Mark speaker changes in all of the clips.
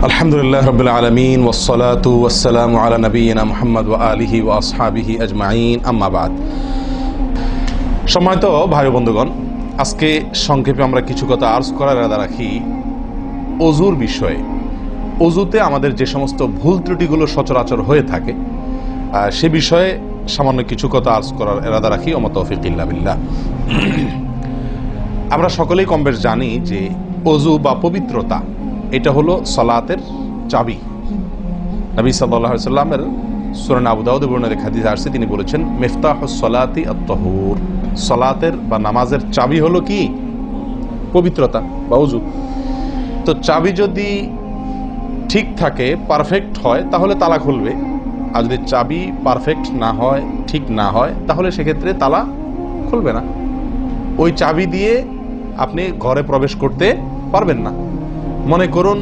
Speaker 1: আলহামদুলিল্লাহ রাব্বিল আলামিন ওয়াসসালাতু ওয়াসসালামু আলা নাবিয়িনা মুহাম্মদ ওয়া আলিহি ওয়া আসহাবিহি আজমাইন, আম্মা বাদ। সম্মানিত ভাই বন্ধুগণ, আজকে সংক্ষেপে আমরা কিছু কথা আর্জ করার ইরাদা রাখি অজুর বিষয়ে। অজুতে আমাদের যে সমস্ত ভুল ত্রুটিগুলো সচরাচর হয়ে থাকে সে বিষয়ে সামান্য কিছু কথা আর্জ করার ইরাদা রাখি। ওয়া মা তাওফীক ইল্লা বিল্লাহ। আমরা সকলেই কম বেশ জানি যে অজু বা পবিত্রতা এটা হলো সালাতের চাবি। নবী সাল্লাল্লাহু আলাইহি ওয়াসাল্লামের সূরা আবু দাউদে বর্ণিত হাদিসে আসছে, তিনি বলেছেন মিফতাহুস সালাতি আত-তাহুর, সালাতের বা নামাজের চাবি হলো কি? পবিত্রতা বা অজু। তো চাবি যদি ঠিক থাকে, পারফেক্ট হয়, তাহলে তালা খুলবে। আর যদি চাবি পারফেক্ট না হয়, ঠিক না হয়, তাহলে সেক্ষেত্রে তালা খুলবে না। ওই চাবি দিয়ে আপনি ঘরে প্রবেশ করতে পারবেন না। মনে করুন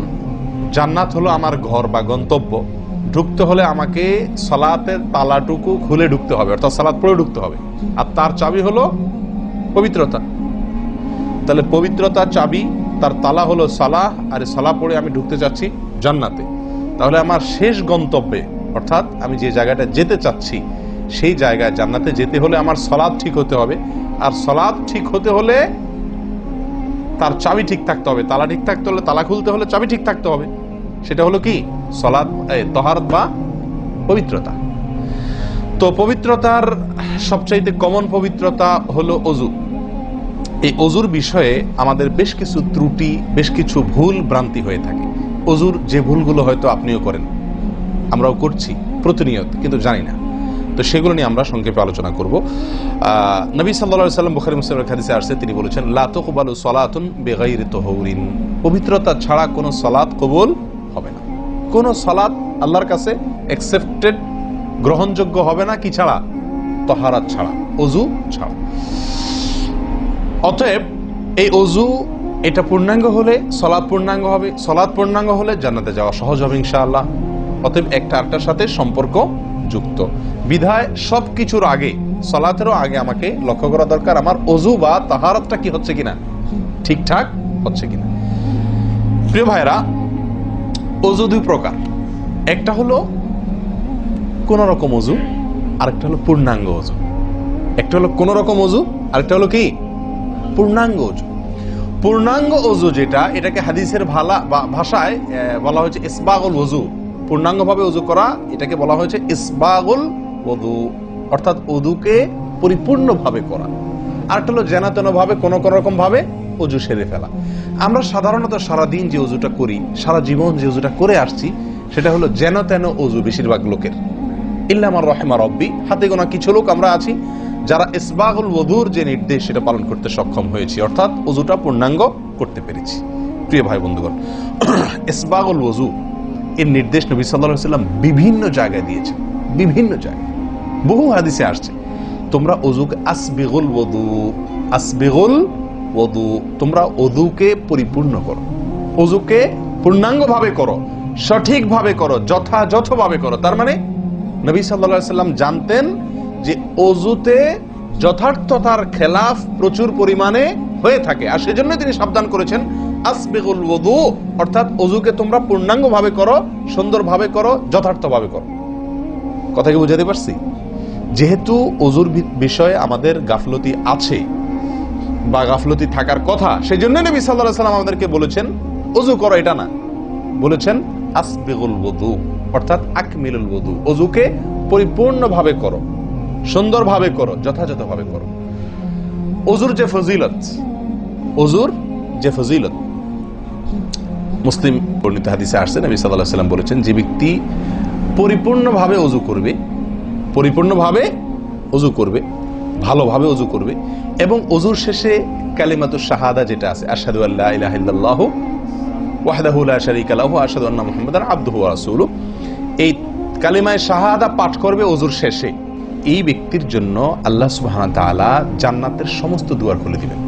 Speaker 1: জান্নাত হলো আমার ঘর বা গন্তব্য, ঢুকতে হলে আমাকে সালাতের তালাটুকু খুলে ঢুকতে হবে, অর্থাৎ সালাত পড়ে ঢুকতে হবে, আর তার চাবি হলো পবিত্রতা। তাহলে পবিত্রতার চাবি, তার তালা হলো সালাহ, আর সালাহ পড়ে আমি ঢুকতে চাচ্ছি জান্নাতে। তাহলে আমার শেষ গন্তব্যে, অর্থাৎ আমি যে জায়গাটা যেতে চাচ্ছি সেই জায়গায় জান্নাতে যেতে হলে আমার সালাত ঠিক হতে হবে, আর সালাত ঠিক হতে হলে তার চাবি ঠিক থাকতে হবে। তালা ঠিক থাকতে হলে, তালা খুলতে হলে চাবি ঠিক থাকতে হবে। সেটা হলো কি? সালাত, তাহারত বা পবিত্রতা। তো পবিত্রতার সবচাইতে কমন পবিত্রতা হলো অজু। এই অজুর বিষয়ে আমাদের বেশ কিছু ত্রুটি, বেশ কিছু ভুল ভ্রান্তি হয়ে থাকে। অজুর যে ভুলগুলো হয়তো আপনিও করেন, আমরাও করছি প্রতিনিয়ত, কিন্তু জানি না। তো সেগুলো নিয়ে আমরা সংক্ষেপে আলোচনা করব। নবী সাল্লাল্লাহু আলাইহি ওয়াসাল্লাম বুখারী মুসলিমের হাদিসে আসছে, তিনি বলেছেন লা তুকবালু সালাতুন বিগাইরি তাহুরিন, পবিত্রতা ছাড়া কোনো সালাত কবুল হবে না। কোনো সালাত আল্লাহর কাছে অ্যাকসেপ্টেড, গ্রহণযোগ্য হবে না কি ছাড়া? তাহারাত ছাড়া, অজু ছাড়া। অতএব এই অজু এটা পূর্ণাঙ্গ হলে সালাত পূর্ণাঙ্গ হবে, সালাত পূর্ণাঙ্গ হলে জান্নাতে যাওয়া সহজ হবে ইনশাআল্লাহ। অতএব একটা আরেকটার সাথে সম্পর্ক যুক্ত বিধায় সবকিছুর আগে, সালাতেরও আগে আমাকে লক্ষ্য করা দরকার আমার অজু বা তাহারাতটা কি হচ্ছে কিনা, ঠিকঠাক হচ্ছে কিনা। প্রিয় ভাইরা, অজু দুই প্রকার। একটা হলো কোন রকম অজু, আরেকটা হলো পূর্ণাঙ্গ অজু। একটা হলো কোন রকম অজু, আরেকটা হলো কি? পূর্ণাঙ্গ অজু। পূর্ণাঙ্গ অজু যেটা, এটাকে হাদিসের ভাষায় বলা হয়েছে ইসবাগুল ওযু। পূর্ণাঙ্গভাবে ওযু করা, এটাকে বলা হয়েছে ইসবাগুল ওযু, অর্থাৎ ওযুকে পরিপূর্ণভাবে করা। আরেকটা হলো যেনতেনভাবে কোনো রকম ভাবে ওযু সেরে ফেলা। আমরা সাধারণত সারাদিন যে ওযুটা করি, সারা জীবন যে ওযুটা করে আসছি, সেটা হলো যেন তেন ওযু বেশিরভাগ লোকের। ইল্লা মান রাহিমা রব্বি, হাতে গোনা কিছু লোক আমরা আছি যারা ইসবাগুল ওযুর যে নির্দেশ সেটা পালন করতে সক্ষম হয়েছি, অর্থাৎ ওযুটা পূর্ণাঙ্গ করতে পেরেছি। প্রিয় ভাই বন্ধুগণ, ইসবাগুল ওযু এর নির্দেশ নবী সাল্লাল্লাহু আলাইহি ওয়াসাল্লাম বিভিন্ন জায়গায় দিয়েছেন, বিভিন্ন জায়গায় বহু হাদিসে আসছে। তোমরা ওযুকে আসবিগুল ওযু, আসবিগুল ওযু, তোমরা ওযুকে পরিপূর্ণ করো, ওযুকে পূর্ণাঙ্গভাবে করো, সঠিকভাবে করো, যথাযথভাবে করো। তার মানে নবী সাল্লাল্লাহু আলাইহি ওয়াসাল্লাম জানতেন যে অজুতে যথার্থতার খেলাফ প্রচুর পরিমাণে হয়ে থাকে, আর সেজন্য তিনি সাবধান করেছেন আসবিগুল ওযু, অর্থাৎ অজুকে তোমরা পূর্ণাঙ্গভাবে করো, সুন্দরভাবে করো, যথার্থভাবে করো। কথা কি বুঝাতে পারছি? যেহেতু অজুর বিষয়ে আমাদের গাফলতি আছে বা গাফলতি থাকার কথা, সেজন্য নবী সাল্লাল্লাহু আলাইহি ওয়াসাল্লাম আমাদেরকে বলেছেন অজু করো, এটা না, বলেছেন আসবিগুল ওযু, অর্থাৎ আকমিলুল ওযু, অজুকে পরিপূর্ণভাবে করো, সুন্দরভাবে করো, যথাযথভাবে করো। অজুর যে ফজিলত, অজুর যে ফজিলত মুসলিম বর্ণিত হাদিসে আসছে, নবী সাল্লাল্লাহু আলাইহি ওয়াসাল্লাম বলেছেন যে ব্যক্তি পরিপূর্ণভাবে ওযু করবে, পরিপূর্ণভাবে ওযু করবে, ভালোভাবে ওযু করবে, এবং ওযুর শেষে কালিমাতুশ শাহাদা যেটা আছে, আশহাদু আল্লা ইলাহা ইল্লাল্লাহু ওয়াহদাহু লা শারীকা লাহু ওয়া আশহাদু আন্না মুহাম্মাদান আবদুহু ওয়া রাসূলুহু, এই কালিমায়ে শাহাদা পাঠ করবে ওযুর শেষে, এই ব্যক্তির জন্য আল্লাহ সুবহানাহু ওয়া তাআলা জান্নাতের সমস্ত দুয়ার খুলে দিবেন।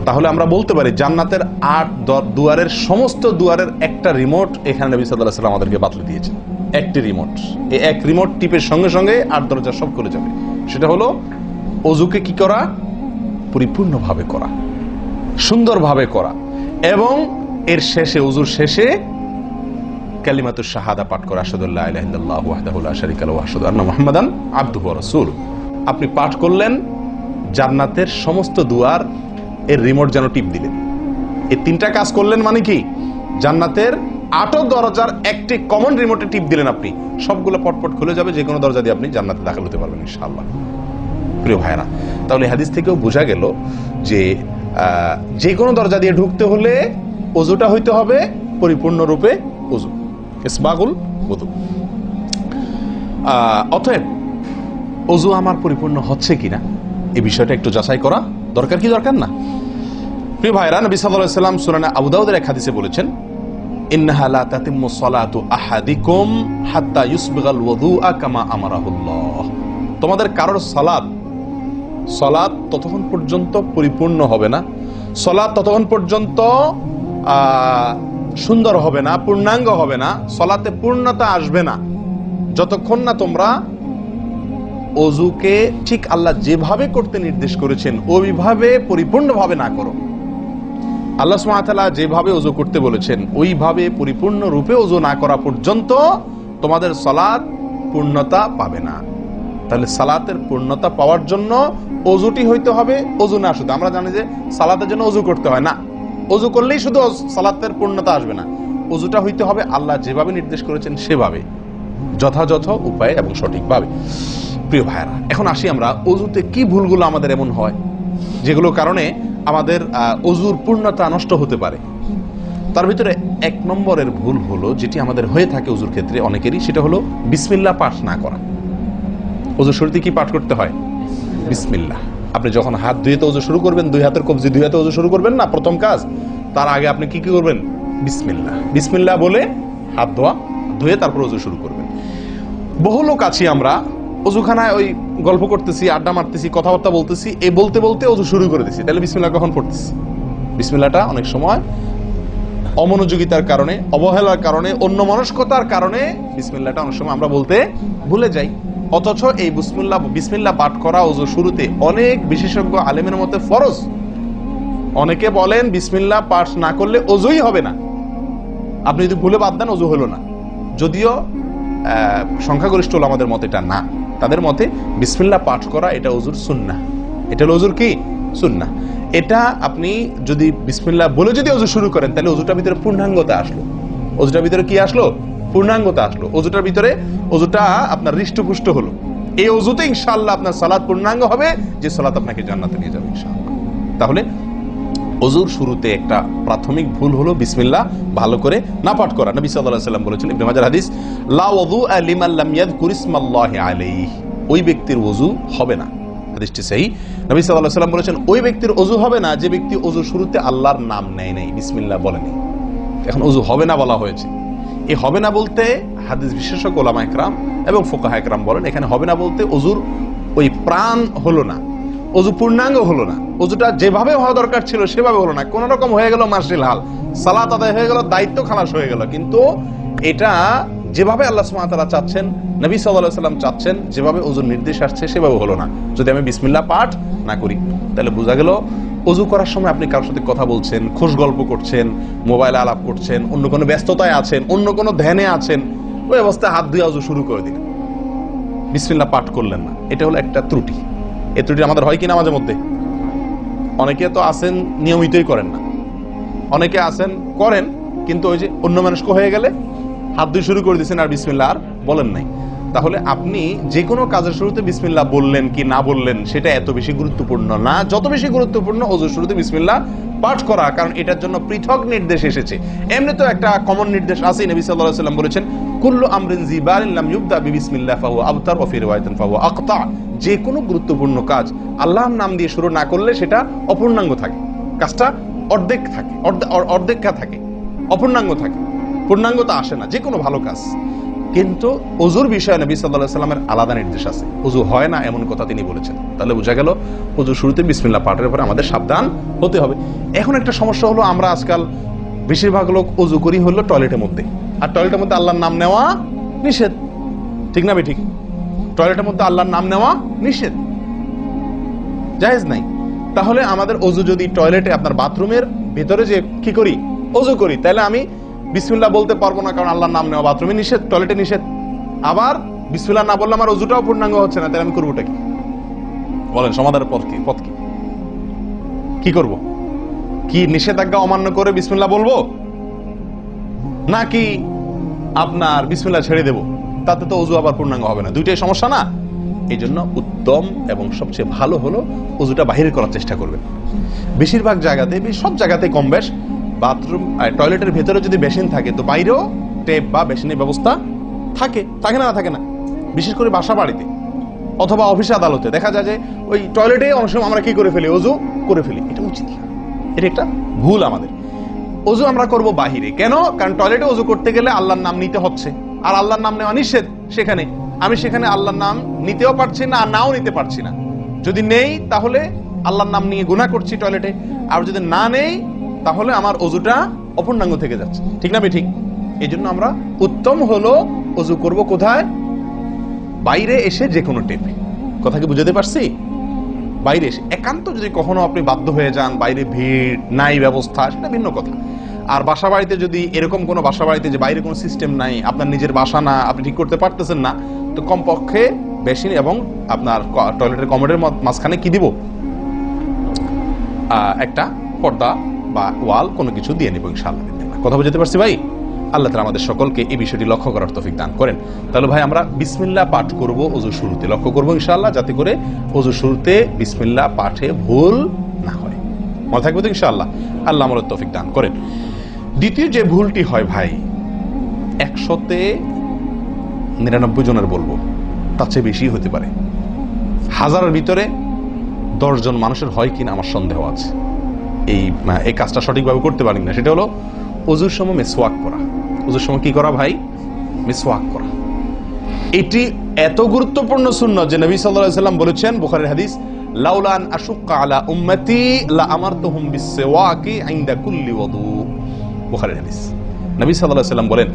Speaker 1: তাহলে আমরা বলতে পারি জান্নাতের 8 দুয়ারের সমস্ত দুয়ারের একটা রিমোট এখানে নবী সাল্লাল্লাহু আলাইহি ওয়াসাল্লাম আমাদেরকে বাতলে দিয়েছেন। একটি রিমোট, এই এক রিমোট টিপের সঙ্গে সঙ্গে 8 দরজা সব খুলে যাবে। সেটা হলো ওযুকে কি করা? পরিপূর্ণভাবে করা, সুন্দরভাবে করা, এবং এর শেষে, ওযুর শেষে কালিমাতুশ শাহাদা পাঠ করে, আশহাদু আল্লা ইলাহা ইল্লাল্লাহু ওয়াহদাহু লা শারীকা লাহু ওয়া আশহাদু আন্না মুহাম্মাদান আবদুহু ওয়া রাসূলুহু। আপনি পাঠ করলেন, জান্নাতের সমস্ত দুয়ার এর রিমোট যেন টিপ দিলেন। এই তিনটা কাজ করলেন মানে কি? জান্নাতের 8 দরজার একটি কমন রিমোটে টিপ দিলেন আপনি, সবগুলো পটপট খুলে যাবে, যে কোনো দরজা দিয়ে আপনি জান্নাতে দাখিল হতে পারবেন ইনশাআল্লাহ। প্রিয় ভাইরা, তাহলে হাদিস থেকেও বোঝা গেল যে যে কোনো দরজা দিয়ে ঢুকতে হলে ওযুটা হইতে হবে পরিপূর্ণরূপে ওযু, ইসবাগুল ওযু। অতএব ওযু আমার পরিপূর্ণ হচ্ছে কিনা এই বিষয়টা একটু যাচাই করা দরকার, কি দরকার না? প্রিয় ভাইরা, নবী সাল্লাল্লাহু আলাইহি ওয়াসাল্লাম সূরা আবু দাউদের এক হাদিসে বলেছেন, ইন্নাহা লা তাতিম্মু সালাতু আহাদিকুম হাত্তা ইউসবিগাল ওযুআ কামা আমারাহুল্লাহ। তোমাদের কারোর সালাত ততক্ষণ পর্যন্ত পরিপূর্ণ হবে না, সালাত ততক্ষণ পর্যন্ত সুন্দর হবে না, পূর্ণাঙ্গ হবে না, সালাতে পূর্ণতা আসবে না, যতক্ষণ না তোমরা ওযুকে ঠিক আল্লাহ যেভাবে করতে নির্দেশ করেছেন ওইভাবে পরিপূর্ণভাবে না করো। আল্লাহ সুবহানাহু ওয়া তাআলা যেভাবে ওযু করতে বলেছেন ওইভাবে পরিপূর্ণ রূপে ওযু না করা পর্যন্ত তোমাদের সালাত পূর্ণতা পাবে না। তাহলে সালাতের পূর্ণতা পাওয়ার জন্য ওযুটি হইতে হবে, ওযু না শুধু। আমরা জানি যে সালাতের জন্য ওযু করতে হয় না, ওযু করলেই শুধু সালাতের পূর্ণতা আসবে না, ওযুটা হইতে হবে আল্লাহ যেভাবে নির্দেশ করেছেন সেভাবে, যথাযথ উপায়ে এবং সঠিকভাবে। প্রিয় ভাইরা, এখন আসি আমরা ওযুতে কি ভুলগুলো আমাদের এমন হয় যেগুলোর কারণে আমাদের ওযুর পূর্ণতা নষ্ট হতে পারে। তার ভিতরে 1 নম্বরের ভুল হলো, যেটি আমাদের হয়ে থাকে ওযুর ক্ষেত্রে অনেকেরই, সেটা হলো বিসমিল্লাহ পাঠ না করা। ওযুর শুরুতে কি পাঠ করতে হয়? বিসমিল্লাহ। আপনি যখন হাত ধুয়ে তো ওযু শুরু করবেন, 2 হাতের কবজি 2 হাতে ওযু শুরু করবেন না, প্রথম কাজ, তার আগে আপনি কি করবেন? বিসমিল্লাহ। বিসমিল্লাহ বলে হাত ধুয়ে তারপর ওযু শুরু করবেন। বহু লোক আছি আমরা ওযুখানায় ওই গল্প করতেছি, আড্ডা মারতেছি, কথাবার্তা বলতেছি, এই বলতে বলতে ওযু শুরু করে দিছি। তাহলে বিসমিল্লাহ কখন পড়তেছি? বিসমিল্লাহটা অনেক সময় অমনোযোগিতার কারণে, অবহেলার কারণে, অন্যমনস্কতার কারণে বিসমিল্লাহটা অনেক সময় আমরা বলতে ভুলে যাই। অথচ এই বিসমিল্লাহ পাঠ করা ওযু শুরুতে অনেক বিশেষজ্ঞ আলেমের মতে ফরজ। অনেকে বলেন বিসমিল্লাহ পাঠ না করলে ওযুই হবে না, আপনি যদি ভুলে বাদ দেন ওযু হলো না। যদিও সংখ্যাগরিষ্ঠ ওলামাদের মতে এটা না, তাদের মতে বিসমিল্লাহ পাঠ করা এটা ওযুর সুন্নাহ। এটা হলো ওযুর কি? সুন্নাহ। এটা আপনি যদি বিসমিল্লাহ বলে যদি ওযু শুরু করেন তাহলে ওযুটার ভিতরে পূর্ণাঙ্গতা আসলো। ওযুটার ভিতরে কি আসলো? পূর্ণাঙ্গতা আসলো। ওযুটার ভিতরে ওযুটা আপনার হৃষ্টপুষ্ট হলো। এই ওযুতে ইনশাআল্লাহ আপনার সালাত পূর্ণাঙ্গ হবে, যে সালাত আপনাকে জান্নাতে নিয়ে যাবে ইনশাআল্লাহ। তাহলে ওযুর শুরুতে একটা প্রাথমিক ভুল হলো বিসমিল্লাহ ভালো করে না পাঠ করা। নবী সাল্লাল্লাহু আলাইহি ওয়াসাল্লাম বলেছেন, ইবনে মাজাহ হাদিস, লা ওযুআ লিমান লাম ইয়াযকুর ইসমাল্লাহি আলাইহি। ওই ব্যক্তির ওযু হবে না, হাদিসটি সহিহ। নবী সাল্লাল্লাহু আলাইহি ওয়াসাল্লাম বলেছেন, ওই ব্যক্তির ওযু হবে না যে ব্যক্তি ওযুর শুরুতে আল্লাহর নাম নেয় নাই, বিসমিল্লাহ বলেনি। এখন ওযু হবে না বলা হয়েছে। এই হবে না বলতে হাদিস বিশেষজ্ঞ ওলামা ইকরাম এবং ফুকাহা ইকরাম বলেন, এখানে হবে না বলতে ওযুর ওই প্রাণ হলো না, ওযু পূর্ণাঙ্গ হলো না, ওযুটা যেভাবে হওয়া দরকার ছিল সেভাবে হলো না। কোন রকম হয়ে গেল মাসিল হাল, সালাত আদায় হয়ে গেল, দায়িত্ব খালাস হয়ে গেল, কিন্তু এটা যেভাবে আল্লাহ সুবহানাহু ওয়া তাআলা চাচ্ছেন, নবী সাল্লাল্লাহু আলাইহি ওয়াসাল্লাম চাচ্ছেন, যেভাবে ওযুর নির্দেশ আসছে সেভাবে হলো না। যদি আমি বিসমিল্লাহ পাঠ না করি, তাহলে বোঝা গেল ওযু করার সময় আপনি কারোর সাথে কথা বলছেন, খোশ গল্প করছেন, মোবাইলে আলাপ করছেন, অন্য কোনো ব্যস্ততায় আছেন, অন্য কোনো ধ্যানে আছেন, ওই অবস্থায় হাত ধুয়ে ওযু শুরু করে দিলেন, বিসমিল্লাহ পাঠ করলেন না। এটা হলো একটা ত্রুটি। এই ত্রুটি আমাদের হয় কিনা মাঝে মধ্যে? অনেকে তো আছেন নিয়মিতই করেন না, অনেকে আছেন করেন কিন্তু ওই যে অন্য মানুষকে হয়ে গেলে হাত ধুয়ে শুরু করে দিয়েছেন আর বিসমিল্লাহ আর বলেন নাই। তাহলে আপনি যে কোনো কাজের শুরুতে বিসমিল্লাহ বললেন কি না বললেন সেটা এত বেশি গুরুত্বপূর্ণ না, যত বেশি গুরুত্বপূর্ণ ওযুর শুরুতে বিসমিল্লাহ পাঠ করা, কারণ এটার জন্য পৃথক নির্দেশ এসেছে। এমনি তো একটা কমন নির্দেশ আছে, নবী সাল্লাল্লাহু আলাইহি ওয়াসাল্লাম বলেছেন, কুল্লু আমরিন জিবারিন লাম ইবদা বিবিসমিল্লাহ ফাহুয়া আবতার ওয়া ফি রিওয়ায়াতিন ফাহুয়া আকতা। যে কোনো গুরুত্বপূর্ণ কাজ আল্লাহর নাম দিয়ে শুরু না করলে সেটা অপূর্ণাঙ্গ থাকে, কাজটা অর্ধেক থাকে, অর্ধেকা থাকে, অপূর্ণাঙ্গ থাকে, পূর্ণাঙ্গতা আসে না যে কোনো ভালো কাজ। কিন্তু ওযুর বিষয়ে নবী সাল্লাল্লাহু আলাইহি ওয়াসাল্লামের আলাদা নির্দেশ আছে, ওযু হয় না এমন কথা তিনি বলেছেন। তাহলে বোঝা গেল ওযুর শুরুতে বিসমিল্লাহ পাঠের উপরে আমাদের সাবধান হতে হবে। এখন একটা সমস্যা হলো, আমরা আজকাল বেশিরভাগ লোক ওযু করি হলো টয়লেটের মধ্যে, আর টয়লেটের মধ্যে আল্লাহর নাম নেওয়া নিষেধ, ঠিক না ঠিক? টয়লেটের মধ্যে আল্লাহর নাম নেওয়া নিষেধ, জায়েজ নাই। তাহলে আমাদের ওযু যদি টয়লেটে আপনার বাথরুমের ভেতরে যে কি করি অজু করি, তাহলে আমি বিসমিল্লাহ বলতে পারবো না, কারণ আল্লাহর নাম নেওয়া বাথরুমে নিষেধ, টয়লেটে নিষেধ। আবার বিসমিল্লাহ না বললে আমার অজুটাও পূর্ণাঙ্গ হচ্ছে না, তাহলে আমি করবোটা কি? বলেন, সমাধানের পথ কি? কি করব? কি নিষেধাজ্ঞা অমান্য করে বিসমিল্লাহ বলবো, নাকি আপনার বিসমিল্লাহ ছেড়ে দেব? তাতে তো অজু আবার পূর্ণাঙ্গ হবে না, দুইটাই সমস্যা না? এই জন্য উত্তম এবং সবচেয়ে ভালো হলো অজুটা বাহিরে করার চেষ্টা করবেন। বেশিরভাগ জায়গাতে, সব জায়গাতে কম বেশ, বাথরুম টয়লেটের ভেতরে যদি বেসিন থাকে, তো বাইরেও টেপ বা বেসিনের ব্যবস্থা থাকে না? বিশেষ করে বাসা বাড়িতে অথবা অফিস আদালতে দেখা যায় যে ওই টয়লেটে অনেক সময় আমরা কি করে ফেলি, অজু করে ফেলি। এটা উচিত না, এটা একটা ভুল আমাদের। অজু আমরা করব বাহিরে। কেন? কারণ টয়লেটে অজু করতে গেলে আল্লাহর নাম নিতে হচ্ছে, আর আল্লাহর নাম নেওয়া নিষেধ। আমি সেখানে আল্লাহর নাম নিতেও পারছি না, নাও নিতে পারছি না। যদি নেই তাহলে আল্লাহর নাম নিয়ে গুনাহ করছি টয়লেটে, আর যদি না নেই তাহলে আমার অজুটা অপূর্ণাঙ্গ থেকে যাচ্ছে। ঠিক না ঠিক? এই জন্য আমরা উত্তম হলো অজু করব কোথায়? বাইরে এসে যে কোনো টেপে। কথা কি বুঝতে পারছি? বাইরে এসে একান্ত যদি কখনো আপনি বাধ্য হয়ে যান, বাইরে ভিড় নাই, ব্যবস্থা, সেটা ভিন্ন কথা। আর বাসা বাড়িতে যদি এরকম কোনো বাসা বাড়িতে যে বাইরে কোনো সিস্টেম নাই, আপনার নিজের বাসা না, আপনি ঠিক করতে পারতেছেন না, তো কমপক্ষে বেসিন এবং আপনার টয়লেটের কমোডের মাঝখানে কি দিব? একটা পর্দা বা ওয়াল কোনো কিছু দিয়ে নিব ইনশাআল্লাহ। কথা বুঝতে পারছি ভাই? আল্লাহ তাআলা আমাদের সকলকে এই বিষয়টি লক্ষ্য করার তৌফিক দান করেন। তাহলে ভাই আমরা বিসমিল্লাহ পাঠ করব অজু শুরুতে, লক্ষ্য করব ইনশাআল্লাহ, যাতে করে অজু শুরুতে বিসমিল্লাহ পাঠে ভুল না হয়। মনে থাকবে তো ইনশাআল্লাহ? আল্লাহ আমাদের তৌফিক দান করেন। দ্বিতীয় যে ভুলটি হয় ভাই, 100-99 জনের বলবো, তার চেয়ে বেশি হতে পারে। 1000-এর ভিতরে 10 জন মানুষের হয় কিনা আমার সন্দেহ আছে এই কাজটা সঠিকভাবে করতে পারি না। সেটা হলো অজুর সময় মিসওয়াক করা। অজুর সময় কি করা ভাই? মিসওয়াক করা। এটি এত গুরুত্বপূর্ণ সুন্নাত যে নবী সাল্লাল্লাহু আলাইহি ওয়াসাল্লাম বলেছেন, বুখারীর হাদিস, লাউলা আন আশুক্কা আলা উম্মতি লা আমারতুহুম বিসওয়াকি ইনদা কুল্লি ওযু। বুখারীর হাদিস। নবী সাল্লাল্লাহু আলাইহি ওয়াসাল্লাম বলেন,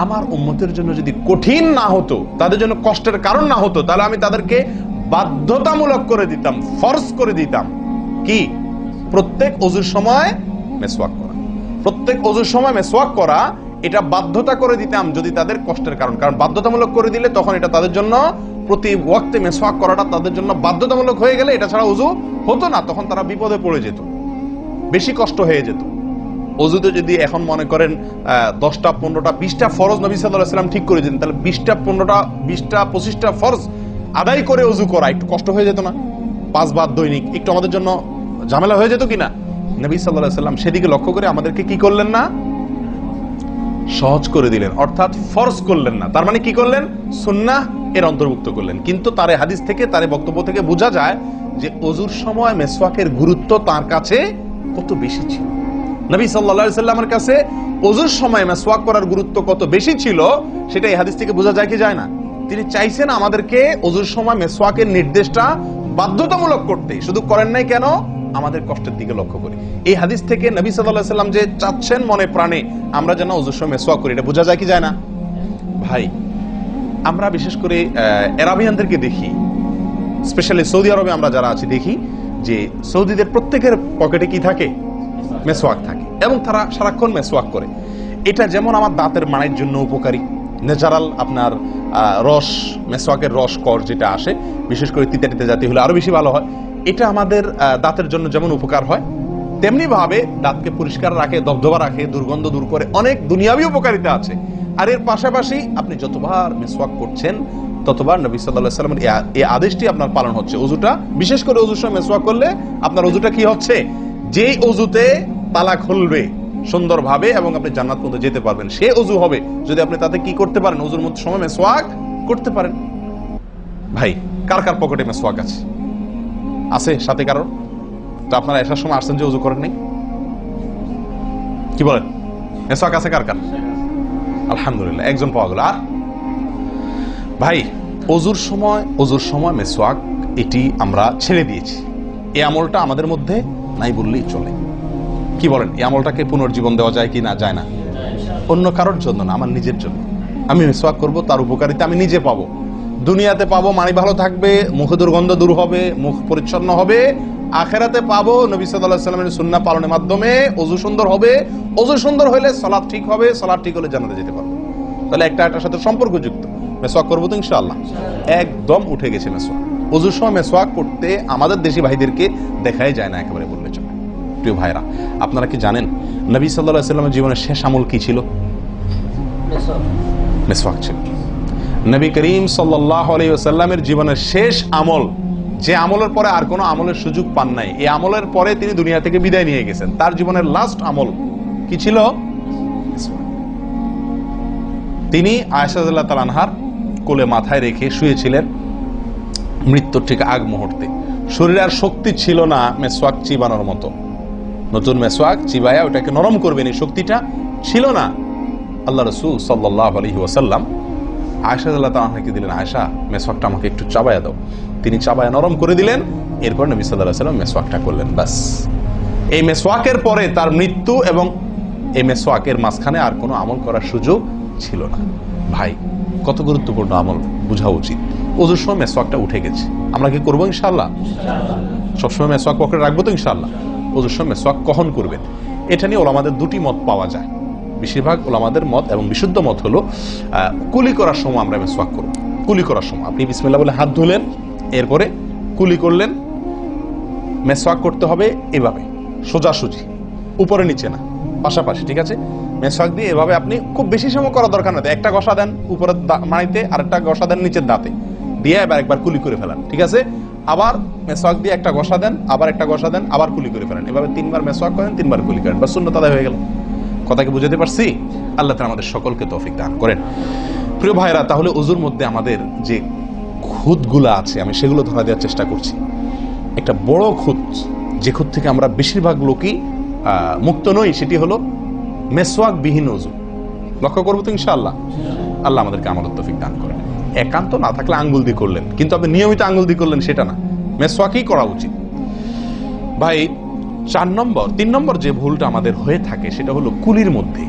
Speaker 1: আমার উম্মতের জন্য যদি কঠিন না হতো, তাদের জন্য কষ্টের কারণ না হতো, তাহলে আমি তাদেরকে বাধ্যতামূলক করে দিতাম, ফরজ করে দিতাম কি? প্রত্যেক অজুর সময় মিসওয়াক করা। প্রত্যেক অজুর সময় মিসওয়াক করা, এটা বাধ্যতা করে দিতাম যদি তাদের কষ্টের কারণ বাধ্যতামূলক করে দিলে তখন এটা তাদের জন্য, প্রতি ওয়াক্তে মিসওয়াক করাটা তাদের জন্য বাধ্যতামূলক হয়ে গেলে এটা ছাড়া অজু হতো না, তখন তারা বিপদে পড়ে যেত, বেশি কষ্ট হয়ে যেত। অজুতে যদি এখন মনে করেন 10টা 15টা 20টা ফরজ নবী সাল্লাল্লাহু আলাইহি ওয়াসাল্লাম ঠিক করে দিতেন, তাহলে 20টা 15টা 20টা 25টা ফরজ আদায় করে অজু করা একটু কষ্ট হয়ে যেত না? 5 বার দৈনিক একটু আমাদের জন্য ঝামেলা হয়ে যেত কিনা? নবী সাল্লাল্লাহু আলাইহি ওয়াসাল্লাম সেদিকে লক্ষ্য করে আমাদেরকে কি করলেন না? সহজ করে দিলেন, অর্থাৎ ফরজ করলেন না। তার মানে কি করলেন? সুন্নাহ এর অন্তর্ভুক্ত করলেন। কিন্তু তার হাদিস থেকে, তার বক্তব্য থেকে বোঝা যায় যে অজুর সময় মিসওয়াকের গুরুত্ব তার কাছে কত বেশি ছিল। নবী সাল্লাল্লাহু আলাইহি ওয়াসাল্লামের কাছে অজুর সময় মিসওয়াক করার গুরুত্ব কত বেশি ছিল, সেটা এই হাদিস থেকে বোঝা যায় কি যায় না? তিনি চাইছেন আমাদেরকে অজুর সময় মিসওয়াকের নির্দেশটা বাধ্যতামূলক করতে, শুধু করেন নাই কেন? আমাদের কষ্টের দিকে লক্ষ্য করে। এই হাদিস থেকে নবী সাল্লাল্লাহু আলাইহি ওয়াসাল্লাম যে চাচ্ছেন মনে প্রাণে আমরা যেন অজুর সময় মিসওয়াক করি, এটা বোঝা যায় কি যায় না? ভাই, আমরা বিশেষ করে আরবিয়ানদেরকে দেখি, স্পেশালি সৌদি আরবে আমরা যারা আছি দেখি যে সৌদিদের প্রত্যেকের পকেটে কি থাকে? মিসওয়াক থাকে, এবং তারা সারাক্ষণ মিসওয়াক করে। এটা যেমন আমার দাঁতের মাড়ির জন্য উপকারী, ন্যাচারাল আপনার রস, মিসওয়াকের রস কর যেটা আসে, বিশেষ করে তিতা তিতা জাতীয় হলে আরো বেশি ভালো হয়। এটা আমাদের দাঁতের জন্য যেমন উপকার হয়, তেমনি ভাবে দাঁতকে পরিষ্কার রাখে, দবদবা রাখে, দুর্গন্ধ দূর করে, অনেক দুনিয়াবী উপকারিতা আছে। আর এর পাশাপাশি আপনি যতবার মিসওয়াক করছেন ততবার নবী সাল্লাল্লাহু আলাইহি ওয়াসাল্লামের এই আদেশটি আপনার পালন হচ্ছে। অজুটা, বিশেষ করে অজুর সময় মিসওয়াক করলে আপনার অজুটা কি হচ্ছে? যেই অজুতে তালা খুলবে সুন্দরভাবে এবং আপনি জান্নাত পর্যন্ত যেতে পারবেন, সে অজু হবে যদি আপনি তাতে কি করতে পারেন? অজুর মধ্যে সময় মিসওয়াক করতে পারেন। ভাই, কার কার পকেটে মিসওয়াক আছে? আছে সাথে কারো? তো আপনারা এসার সময় আসছেন যে অজু করেন নাই? কি বলেন? মিসওয়াক আছে কার কার? আলহামদুলিল্লাহ, একজন পাওয়া গেল। আর ভাই, অজুর সময় মিসওয়াক এটি আমরা ছেড়ে দিয়েছি। এই আমলটা আমাদের মধ্যে নাই বললেই চলে। কি বলেন? এই আমলটাকে পুনর্জীবন দেওয়া যায় কি না? যায় না? অন্য কারোর জন্য না, আমার নিজের জন্য। আমি মিসওয়াক করব, তার উপকারিতা আমি নিজে পাবো, দুনিয়াতে পাবো, মানি ভালো থাকবে, মুখ দুর্গন্ধ দূর হবে, মুখ পরিচ্ছন্ন হবে, আখেরাতে পাবো নবী সাল্লাল্লাহু আলাইহি ওয়াসাল্লামের সুন্নাহ পালনের মাধ্যমে। ওযু সুন্দর হবে, ওযু সুন্দর হলে সালাত ঠিক হবে, সালাত ঠিক হলে জান্নাতে যেতে পারবো। তাহলে একটা একটার সাথে সম্পর্কযুক্ত। মেসওয়াক করবো তো ইনশাআল্লাহ? একদম উঠে গেছে মেসওয়াক। ওযুর সময় মেসওয়াক করতে আমাদের দেশি ভাইদেরকে দেখাই যায় না, একেবারে বললে চলে। প্রিয় ভাইরা, আপনারা কি জানেন নবী সাল্লাল্লাহু আলাইহি ওয়াসাল্লামের জীবনের শেষ আমল কি ছিল? মেসওয়াক ছিল। নবী করিম সাল্লাল্লাহু আলাইহি ওয়াসাল্লামের জীবনের শেষ আমল, যে আমলের পরে আর কোনো আমলের সুযোগ পান নাই, এই আমলের পরে তিনি দুনিয়া থেকে বিদায় নিয়ে গেছেন। তার জীবনের লাস্ট আমল কি ছিল? তিনি আয়েশা রাদিয়াল্লাহু তাআলা আনহার কোলে মাথায় রেখে শুয়েছিলেন মৃত্যুর ঠিক আগ মুহূর্তে। শরীরে আর শক্তি ছিল না মেসওয়াক চিবানোর মতো। নতুন মেসওয়াক চিবায়া ওটাকে নরম করবেন, এই শক্তিটা ছিল না। আল্লাহ রাসূল সাল্লাল্লাহু আলাইহি ওয়াসাল্লাম আয়েশা রাদিয়াল্লাহু তাআলা আনহাকে দিলেন, আয়েশা মেসওয়াকটা আমাকে একটু চাবায়া দাও। তিনি চাবায়া নরম করে দিলেন। এরপর নবী সাল্লাল্লাহু আলাইহি ওয়াসাল্লাম মেসওয়াকটা করলেন। বাস, এই মেসওয়াকের পরে তার মৃত্যু এবং এই মেসওয়াকের মাঝখানে আর কোনো আমল করার সুযোগ ছিল না। ভাই, কত গুরুত্বপূর্ণ আমল বোঝা উচিত। ওযুর সময় মেসওয়াকটা উঠে গেছে, আমরা কি করবো ইনশাআল্লাহ? সবসময় মেসওয়াক পকেটে রাখবো তো ইনশাআল্লাহ? ওযুর সময় মেসওয়াক কখন করবেন, এটা নিয়ে ওলামাদের দুটি মত পাওয়া যায়। বেশিরভাগ ওলামাদের মত এবং বিশুদ্ধ মত হলো কুলি করার সময় আমরা মেসওয়াক করব। কুলি করার সময় আপনি বিসমিল্লাহ বলে হাত ধুলেন, এরপরে কুলি করলেন। মেসওয়াক করতে হবে এভাবে, সোজাসুজি, উপরে নিচে না, পাশাপাশি, ঠিক আছে? মেসওয়াক দিয়ে এভাবে আপনি খুব বেশি সময় করা দরকার না, একটা ঘষা দেন উপরের মাড়িতে, আরেকটা ঘষা দেন নিচের দাঁতে, দিয়ে এবার একবার কুলি করে ফেলেন, ঠিক আছে? আবার মেসওয়াক দিয়ে একটা ঘষা দেন, আবার একটা ঘষা দেন, আবার কুলি করে ফেলেন। এভাবে 3 বার মেসওয়াক করেন, 3 বার কুলি করেন, বাস সুন্নাত আদায় হয়ে গেল। কথাকে বুঝাতে পারছি? আল্লাহ তাআলা আমাদের সকলকে তৌফিক দান করেন। প্রিয় ভাইরা, তাহলে ওযুর মধ্যে আমাদের যে খুঁতগুলো আছে আমি সেগুলো ধরা দেওয়ার চেষ্টা করছি। একটা বড় খুঁত, যে খুঁত থেকে আমরা বেশিরভাগ লোকই মুক্ত নই, সেটি হলো মেসওয়াক বিহীন ওযু। লক্ষ্য করবো তো ইনশাআল্লাহ? আল্লাহ আমাদেরকে আমলের তৌফিক দান করেন। একান্ত না থাকলে আঙ্গুল দিয়ে করলেন, কিন্তু আপনি নিয়মিত আঙ্গুল দিয়ে করলেন সেটা না, মেসওয়াকই করা উচিত। ভাই, 3 নম্বর যে ভুলটা আমাদের হয়ে থাকে সেটা হলো কুলির মধ্যে।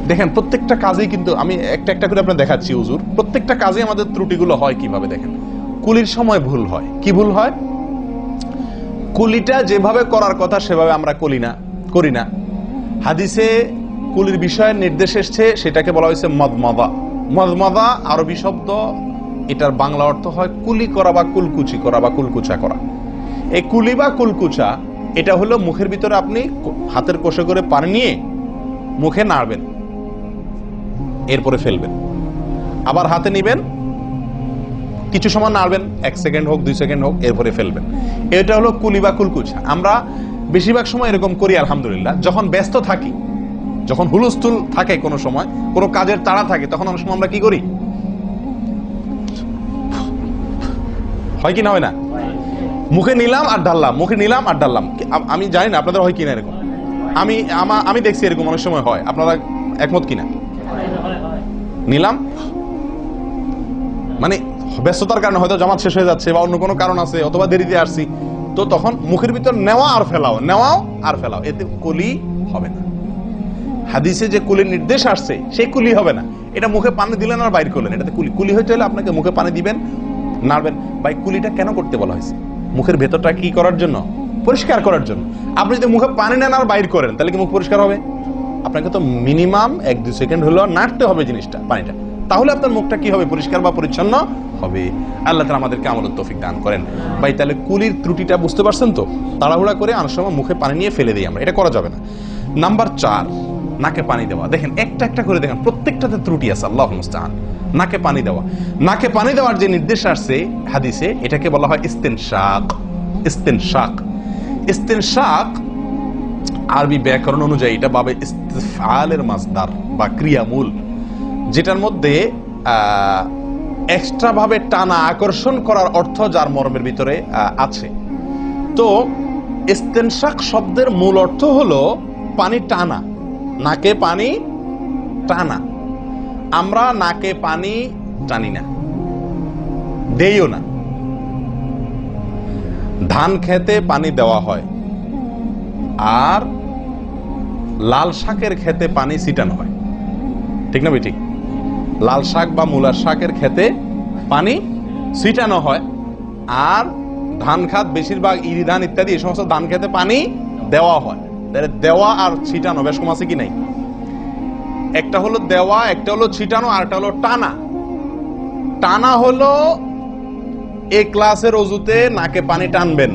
Speaker 1: দেখেন, প্রত্যেকটা কাজেই কিন্তু আমি একটা একটা করে আপনার দেখাচ্ছি ওযুর, প্রত্যেকটা কাজে আমাদের ত্রুটিগুলো হয় কিভাবে দেখেন। কুলির সময় ভুল হয়। কি ভুল হয়? কুলিটা যেভাবে করার কথা সেভাবে আমরা করি না। হাদিসে কুলির বিষয়ে নির্দেশ এসেছে, সেটাকে বলা হয়েছে মদমাদা। মদমাদা আরবি শব্দ, এটার বাংলা অর্থ হয় কুলি করা বা কুলকুচি করা বা কুলকুচা করা। এই কুলি বা কুলকুচা এটা হলো মুখের ভিতরে আপনি হাতের কোষে করে পানি নিয়ে মুখে নাড়বেন, এরপরে ফেলবেন, আবার হাতে নিবেন, কিছু সময় নাড়বেন, 1 সেকেন্ড হোক 2 সেকেন্ড হোক, এরপরে ফেলবেন। এটা হলো কুলি বা কুলকুচা। আমরা বেশিরভাগ সময় এরকম করি আলহামদুলিল্লাহ। যখন ব্যস্ত থাকি, যখন হুলস্থুল থাকে, কোনো সময় কোনো কাজের তাড়া থাকে, তখন অনেক সময় আমরা কি করি? হয় কি না হয় না? মুখে নিলাম আর ঢাললাম, মুখে নিলাম আর ঢাললাম। আমি জানি না আপনাদের হয় কিনা এরকম। আমি দেখছি এরকম অনেক সময় হয়। আপনারা একমত কিনা? নিলাম মানে ব্যস্ততার কারণে, হয়তো জামাত শেষ হয়ে যাচ্ছে বা অন্য কোনো কারণ আছে, অথবা দেরিতে আসছি, তো তখন মুখের ভিতর নেওয়া আর ফেলাও, নেওয়াও আর ফেলাও, এতে কুলি হবে না। হাদিসে যে কুলির নির্দেশ আসছে সেই কুলি হবে না। এটা মুখে পানি দিলেন আর বাইর করলেন, এটাতে কুলি হইতে হলে আপনাকে মুখে পানি দিবেন, নাড়বেন। ভাই, কুলিটা কেন করতে বলা হয়েছে? মুখের ভেতরটা কি করার জন্য? পরিষ্কার করার জন্য। আপনি যদি মুখে পানি নেন আর বাইর করেন, তাহলে কি মুখ পরিষ্কার হবে? আপনাকে তো মিনিমাম 1-2 সেকেন্ড হলেও নাড়তে হবে জিনিসটা, পানিটা, তাহলে আপনার মুখটা কি হবে? পরিষ্কার বা পরিচ্ছন্ন হবে। আল্লাহ তাআলা আমাদেরকে আমলের তৌফিক দান করেন। ভাই, তাহলে কুলির ত্রুটিটা বুঝতে পারছেন তো? তাড়াহুড়া করে অনেক সময় মুখে পানি নিয়ে ফেলে দিই আমরা, এটা করা যাবে না। নাম্বার 4, নাকে পানি দেওয়া। দেখেন, একটা একটা করে দেখেন, প্রত্যেকটাতে ত্রুটি আছে। আল্লাহু মুস্তাআন। নাকে পানি দেওয়া, নাকে পানি দেওয়ার যে নির্দেশ আসছে হাদিসে, এটাকে বলা হয় ইস্তিনশাক। ইস্তিনশাক, ইস্তিনশাক আরবি ব্যাকরণ অনুযায়ী এটা বাবে ইস্তিফআলের মাসদার বা ক্রিয়ামূল, যেটার মধ্যে এক্সট্রা ভাবে টানা, আকর্ষণ করার অর্থ যার মর্মের ভিতরে আছে। তো ইস্তিনশাক শব্দের মূল অর্থ হলো পানি টানা, নাকে পানি টানা। আমরা নাকে পানি টানি না, দেইও না। ধান খেতে পানি দেওয়া হয়, আর লাল শাকের খেতে পানি ছিটানো হয়, ঠিক না? ঠিক। লাল শাক বা মূলার শাকের খেতে পানি ছিটানো হয়, আর ধান খাত বেশিরভাগ ইরি ধান ইত্যাদি এই সমস্ত ধান খেতে পানি দেওয়া হয়। তাহলে দেওয়া আর ছিটানো বেশ কম আছে কি নাই? একটা হলো দেওয়া, একটা হলো ছিটানো, আর একটা হলো টানা। টানা হলো এ ক্লাসের অজুতে নাকে পানি টানবেন,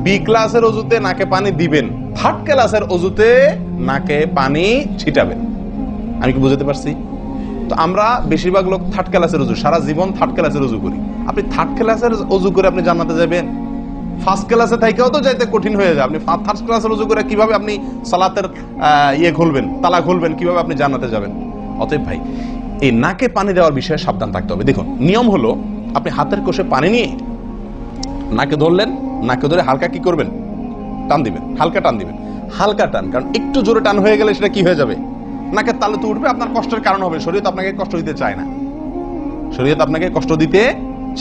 Speaker 1: বি ক্লাসের অজুতে নাকে পানি দিবেন, থার্ড ক্লাসের অজুতে নাকে পানি ছিটাবেন। আমি কি বুঝতে পারছি? তো আমরা বেশিরভাগ লোক থার্ড ক্লাসের অজু, সারা জীবন থার্ড ক্লাসের অজু করি। আপনি থার্ড ক্লাসের অজু করে আপনি জান্নাতে যাবেন? ফার্স্ট ক্লাসে থাইকেও তো যাইতে কঠিন হয়ে যায়। আপনি থার্ড ক্লাসের অজু করে কিভাবে আপনি সালাতের খুলবেন, তালা খুলবেন, কিভাবে আপনি জান্নাতে যাবেন? অতএব ভাই, এই নাকে পানি দেওয়ার বিষয়ে সাবধান থাকতে হবে। দেখুন, নিয়ম হলো আপনি হাতের কোষে পানি নিয়ে নাকে ধরলেন, নাকে ধরে হালকা কি করবেন? টান দিবেন, হালকা টান দিবেন, হালকা টান। কারণ একটু জোরে টান হয়ে গেলে সেটা কি হয়ে যাবে? নাকের তালু তো উঠবে, আপনার কষ্টের কারণ হবে। শরীয়ত আপনাকে কষ্ট দিতে চায় না, শরীয়ত আপনাকে কষ্ট দিতে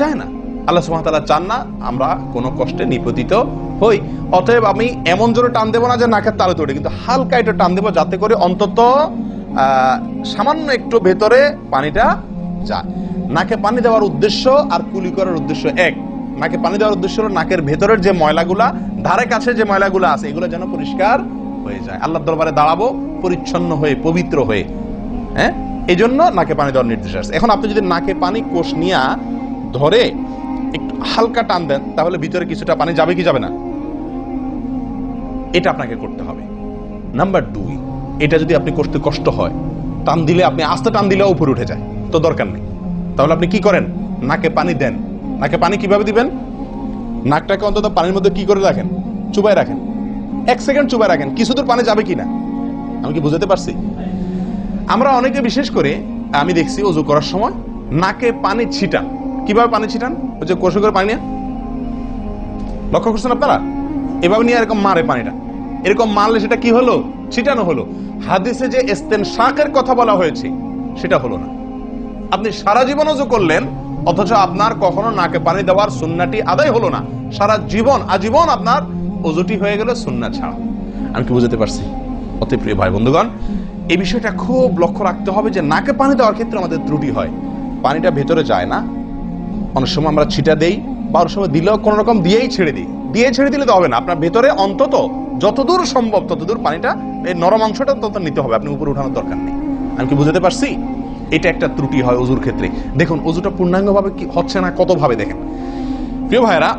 Speaker 1: চায় না। আল্লাহ সুবহানাহু ওয়া তাআলা চান না আমরা কোনো কষ্টে নিপতিত হই। অতএব আমি এমন জোরে টান দেবো না যে নাকের তালু তোড়ে, কিন্তু হালকা একটু টান দেবো যাতে করে অন্তত সামান্য একটু ভেতরে পানিটা যায়। নাকে পানি দেওয়ার উদ্দেশ্য আর কুলি করার উদ্দেশ্য এক। নাকে পানি দেওয়ার উদ্দেশ্য হলো নাকের ভেতরের যে ময়লাগুলা, ধারে কাছে যে ময়লাগুলা আছে, এগুলো যেন পরিষ্কার হয়ে যায়। আল্লাহর দরবারে দাঁড়াবো পরিচ্ছন্ন হয়ে, পবিত্র হয়ে। হ্যাঁ, এই জন্য নাকে পানি দেওয়ার নির্দেশ আছে। এখন আপনি যদি নাকে পানি কোষ নিয়ে ধরে একটু হালকা টান দেন, তাহলে ভিতরে কিছুটা পানি যাবে কি যাবে না? এটা আপনাকে করতে হবে। নাম্বার 2, এটা যদি আপনি করতে কষ্ট হয়, টান দিলে, আপনি আস্তে টান দিলেও উপরে উঠে যায়, তো দরকার নেই। তাহলে আপনি কি করেন? নাকে পানি দেন। নাকে পানি কিভাবে দিবেন? নাকটাকে অন্তত পানির মধ্যে কি করে রাখেন? চুবাই রাখেন, 1 সেকেন্ড চুবাই রাখেন, কিছু দূর পানি যাবে কিনা। আমি কি বুঝাতে পারছি? আমরা অনেকে বিশেষ করে আমি দেখছি ওযু করার সময় নাকে পানি ছিটান। কিভাবে পানি ছিটান? ওই যে কষে করে পানি নিয়ে, লক্ষ্য করছেন আপনারা? এভাবে নিয়ে এরকম মারে পানিটা, এরকম মারলে সেটা কি হলো? ছিটানো হলো। হাদিসে যে ইস্তেনশাকের কথা বলা হয়েছে সেটা হলো না। আপনি সারা জীবন ওযু করলেন, অথচ আপনার কখনো নাকে পানি দেওয়ার সুন্নাহটি আদায় হলো না। সারা জীবন, আজীবন আপনার ওযুটি হয়ে গেল সুন্নাহ ছাড়া। আমি কি বুঝতে পারছি? অতি প্রিয় ভাই বন্ধুগণ, এই বিষয়টা খুব লক্ষ্য রাখতে হবে যে নাকে পানি দেওয়ার ক্ষেত্রে আমাদের ত্রুটি হয়, পানিটা ভেতরে যায় না। অনেক সময় আমরা ছিটা দেই, বা অনেক সময় দিলেও কোন রকম দিয়েই ছেড়ে দিই। দিয়ে ছেড়ে দিলে তো হবে না, আপনার ভেতরে অন্তত যতদূর সম্ভব ততদূর পানিটা, এই নরম অংশটা তত নিতে হবে, আপনি উপরে উঠানোর দরকার নেই। আমি কি বুঝতে পারছি? এটা একটা ত্রুটি হয় ওযুর ক্ষেত্রে। দেখুন, ওযুটা পূর্ণাঙ্গভাবে কি হচ্ছে না, কত ভাবে দেখেন। প্রিয় ভাইরা,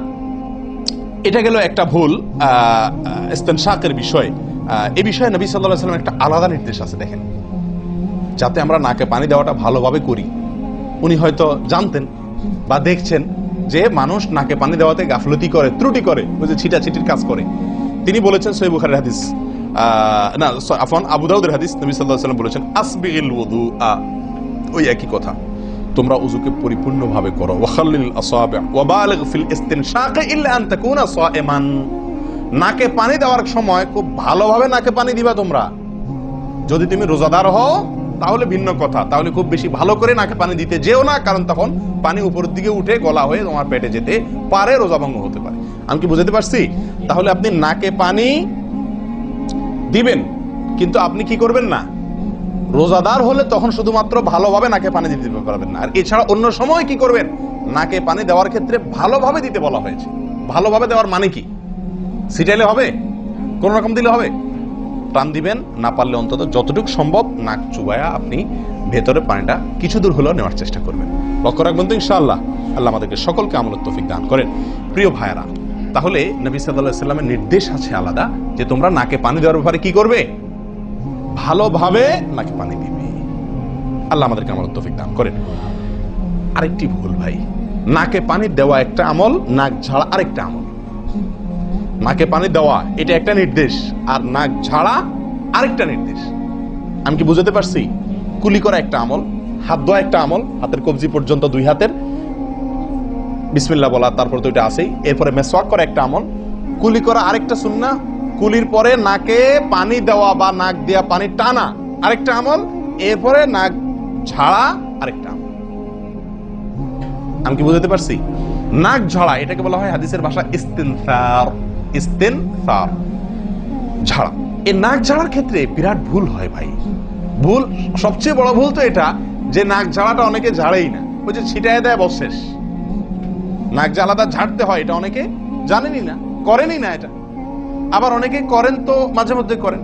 Speaker 1: এটা গেল একটা ভুল ইস্তেনশাকের বিষয়। এই বিষয়ে নবী সাল্লাল্লাহু আলাইহি ওয়াসাল্লাম একটা আলাদা নির্দেশ আছে দেখেন, যাতে আমরা নাকে পানি দেওয়াটা ভালোভাবে করি। উনি হয়তো জানতেন বা দেখছেন যে মানুষ নাকে পানি দেওয়াতে গাফলতি করে, ত্রুটি করে, ওই যে ছিটাছিটির কাজ করে। তিনি বলেছেন, সহিহ বুখারীর হাদিস, না আফওয়ান আবু দাউদের হাদিস, নবী সাল্লাল্লাহু আলাইহি ওয়াসাল্লাম বলেছেন, আসবিগিল ওযুআ, ওই একই কথা, তোমরা ওযুকে পরিপূর্ণভাবে করো। ওয়াখাল্লিল আসাবি' ওয়া বালিগ ফিল ইস্তিনশাক ইল্লা আন তাকুনা সাইমান। নাকে পানি দেওয়ার সময় খুব ভালোভাবে নাকে পানি দিবা তোমরা। যদি তুমি রোজাদার হও তাহলে ভিন্ন কথা, তাহলে খুব বেশি ভালো করে নাকে পানি দিতে যেও না, কারণ তখন পানি উপরের দিকে উঠে গলা হয়ে তোমার পেটে যেতে পারে, রোজা ভঙ্গ হতে পারে। আমি কি বুঝাতে পারছি? তাহলে আপনি নাকে পানি দিবেন, কিন্তু আপনি কি করবেন না, রোজাদার হলে তখন শুধুমাত্র ভালোভাবে নাকে পানি দিতে পারবেন না। আর এছাড়া অন্য সময় কি করবেন? নাকে পানি দেওয়ার ক্ষেত্রে ভালোভাবে দিতে বলা হয়েছে। ভালোভাবে দেওয়ার মানে কি? ছিটাইলে হবে? কোন রকম দিলে হবে? টান দিবেন, না পারলে অন্তত যতটুকু সম্ভব নাক চুবায়া আপনি ভেতরে পানিটা কিছু দূর হলেও নেওয়ার চেষ্টা করবেন। লক্ষ্য রাখবেন তো ইনশাআল্লাহ। আল্লাহ আমাদেরকে সকলকে আমলের তৌফিক দান করেন। প্রিয় ভাইরা, তাহলে নবী সাল্লাল্লাহু আলাইহি ওয়াসাল্লামের নির্দেশ আছে আলাদা, যে তোমরা নাকে পানি দেওয়ার ব্যাপারে কি করবে? ভালোভাবে নাকে পানি দিবে। আল্লাহ আমাদেরকে আমলের তৌফিক দান করেন। আরেকটি ভুল ভাই, নাকে পানি দেওয়া একটা আমল, নাক ঝাড়া আরেকটা আমল। নাকে পানি দেওয়া এটা একটা নির্দেশ, আর নাক ঝাড়া আরেকটা নির্দেশ। আমি কি বুঝাতে পারছি? কুলি করা একটা আমল, হাত ধোয়া একটা আমল, হাতের কবজি পর্যন্ত 2 হাতের বিসমিল্লাহ বলা, তারপর তো এটা আছেই। এরপরে মেসওয়াক করা একটা আমল, কুলি করা আরেকটা সুন্নাহ, কুলির পরে নাকে পানি দেওয়া বা নাক দিয়া পানি টানা আরেকটা আমল, এরপরে নাক ঝাড়া আরেকটা আমল। আমি কি বুঝাতে পারছি? নাক ঝাড়া এটাকে বলা হয় হাদিসের ভাষা ইস্তিনসার। ইস্তিনসার, ঝাড়া। এই নাক ঝাড়ার ক্ষেত্রে বিরাট ভুল হয় ভাই। ভুল, সবচেয়ে বড় ভুল তো এটা যে নাক ঝাড়াটা অনেকে ঝাড়েই না, ওই যে ছিটায় দেয় বস শেষ। নাক যে আলাদা ঝাড়তে হয় এটা অনেকে জানেনই না, করেনই না এটা। আবার অনেকে করেন তো মাঝে মধ্যে করেন,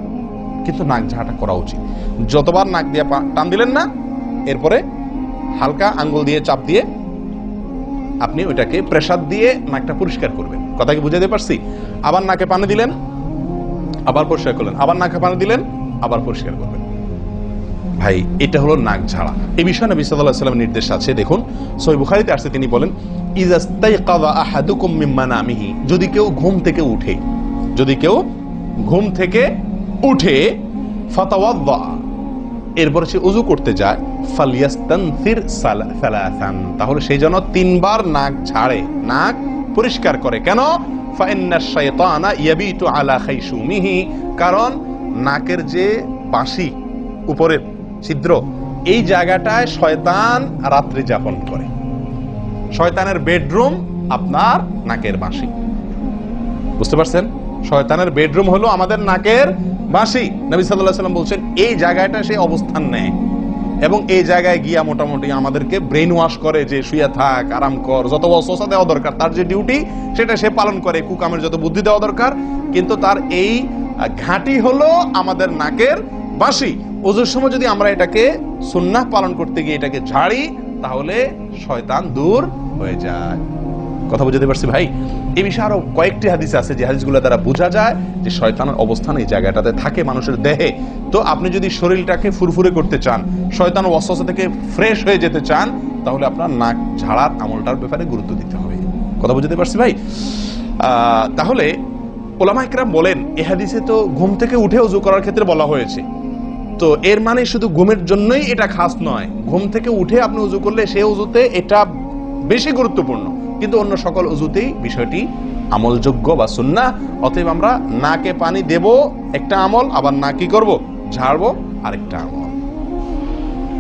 Speaker 1: কিন্তু নাক ঝাড়াটা করা উচিত। যতবার নাক দিয়ে টান দিলেন না, এরপরে হালকা আঙ্গুল দিয়ে চাপ দিয়ে আপনি ওইটাকে প্রেসার দিয়ে নাকটা পরিষ্কার করবেন। কথা কি বুঝাতে পারছি? আবার নাকে পানি দিলেন, আবার পরিষ্কার করলেন, আবার নাকে পানি দিলেন, আবার পরিষ্কার করবেন। ভাই, এটা হলো নাক ঝাড়া। এই বিষয়ে নবী সাল্লাল্লাহু আলাইহি ওয়াসাল্লামের নির্দেশ আছে। দেখুন, সহিহ বুখারীতে আসছে, তিনি বলেন, ইযাস্তাইকাযা আহাদুকুম মিন মানামিহি, যদি কেউ ঘুম থেকে উঠে, যদি কেউ ঘুম থেকে উঠে, ফাতাওয়াদ্দা, এরপর সে ওযু করতে যায়, ফালিয়াস্তানসির সালাসান, তাহলে সে যেন 3 বার নাক ঝাড়ে, নাক পরিষ্কার করে। কেন? ফাইন্নাশ শাইতানা ইয়াবিতু আলা খাইশুমিহি, কারণ নাকের যে বাঁশি, উপরের ছিদ্র, এই জায়গাটায় শয়তান রাত্রি যাপন করে। শয়তানের বেডরুম আপনার নাকের বাঁশি। বুঝতে পারছেন? শয়তানের বেডরুম হলো আমাদের নাকের বাঁশি। নবী সাল্লাল্লাহু আলাইহি ওয়াসাল্লাম বলছেন, এই জায়গাটা সে অবস্থান নেয় এবং এই জায়গায় গিয়া মোটামুটি আমাদেরকে ব্রেন ওয়াশ করে, যে শুয়ে থাক, আরাম কর, যত ওয়াসওয়াসা দেওয়া দরকার, তার যে ডিউটি সেটা সে পালন করে, কুকামের যত বুদ্ধি দেওয়া দরকার, কিন্তু তার এই ঘাঁটি হলো আমাদের নাকের বাঁশি। ওযুর সময় যদি আমরা এটাকে সুন্নাহ পালন করতে গিয়ে এটাকে ঝাড়ি, তাহলে শয়তান দূর হয়ে যায়। কথা বুঝতে পারছি ভাই? এই বিষয়ে আরো কয়েকটি হাদিস আছে, যে হাদিসগুলো দ্বারা বোঝা যায় যে শয়তানের অবস্থান এই জায়গাটাতে থাকে মানুষের দেহে। তো আপনি যদি শরীরটাকে ফুরফুরে করতে চান, শয়তান ওয়াসওয়াসা থেকে ফ্রেশ হয়ে যেতে চান, তাহলে আপনার নাক ঝাড়ার আমলটার ব্যাপারে গুরুত্ব দিতে হবে। কথা বুঝতে পারছি ভাই? তাহলে উলামা ইকরাম বলেন, এই হাদিসে তো ঘুম থেকে উঠে ওযু করার ক্ষেত্রে বলা হয়েছে, তো এর মানে শুধু ঘুমের জন্যই এটা খাস নয়। ঘুম থেকে উঠে আপনি ওযু করলে সেই ওযুতে এটা বেশি গুরুত্বপূর্ণ, কিন্তু অন্য সকল ওযুতেই বিষয়টি আমলযোগ্য বা সুন্নাহ। অতএব আমরা নাকে পানি দেব একটা আমল, আবার না কি করব, ঝাড়বো আরেকটা আমল।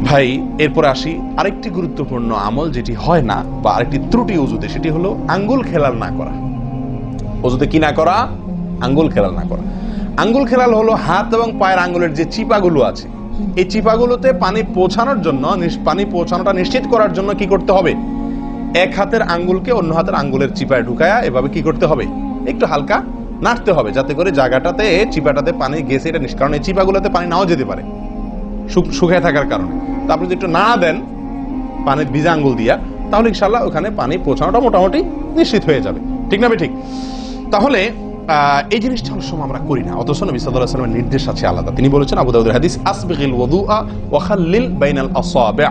Speaker 1: ভাই, এরপর আসি আরেকটি গুরুত্বপূর্ণ আমল যেটি হয় না, বা আরেকটি ত্রুটি ওযুতে, সেটি হলো আঙ্গুল খেলাল না করা। ওযুতে কি না করা? আঙ্গুল খেলাল না করা। আঙ্গুল খেলাল হলো হাত এবং পায়ের আঙ্গুলের যে চিপাগুলো আছে, এই চিপাগুলোতে পানি পৌঁছানোর জন্য, পানি পৌঁছানোটা নিশ্চিত করার জন্য কি করতে হবে? এক হাতের আঙ্গুলকে অন্য হাতের আঙ্গুলের চিপায় ঢুকায়া এভাবে কি করতে হবে? একটু হালকা নাড়তে হবে, যাতে করে জায়গাটাতে, চিপাটাতে পানি গেছে এটা নিষ্কার। কারণ এই চিপাগুলোতে পানি নাও যেতে পারে শুকিয়ে থাকার কারণে। তা আপনি যদি একটু নাড়া দেন পানির ভিজা আঙ্গুল দিয়া, তাহলে ইনশাআল্লাহ ওখানে পানি পৌঁছানোটা মোটামুটি নিশ্চিত হয়ে যাবে। ঠিক না ভাই? ঠিক। তাহলে এই জিনিসটা অনেক সময় আমরা করি না, অথচ নবী সাল্লাল্লাহু আলাইহি ওয়াসাল্লামের নির্দেশ আছে আলাদা। তিনি বলেছেন, আবু দাউদের হাদিস, আসবিগিল ওযুআ ওয়া খাল্লিল বাইনাল আসাবি',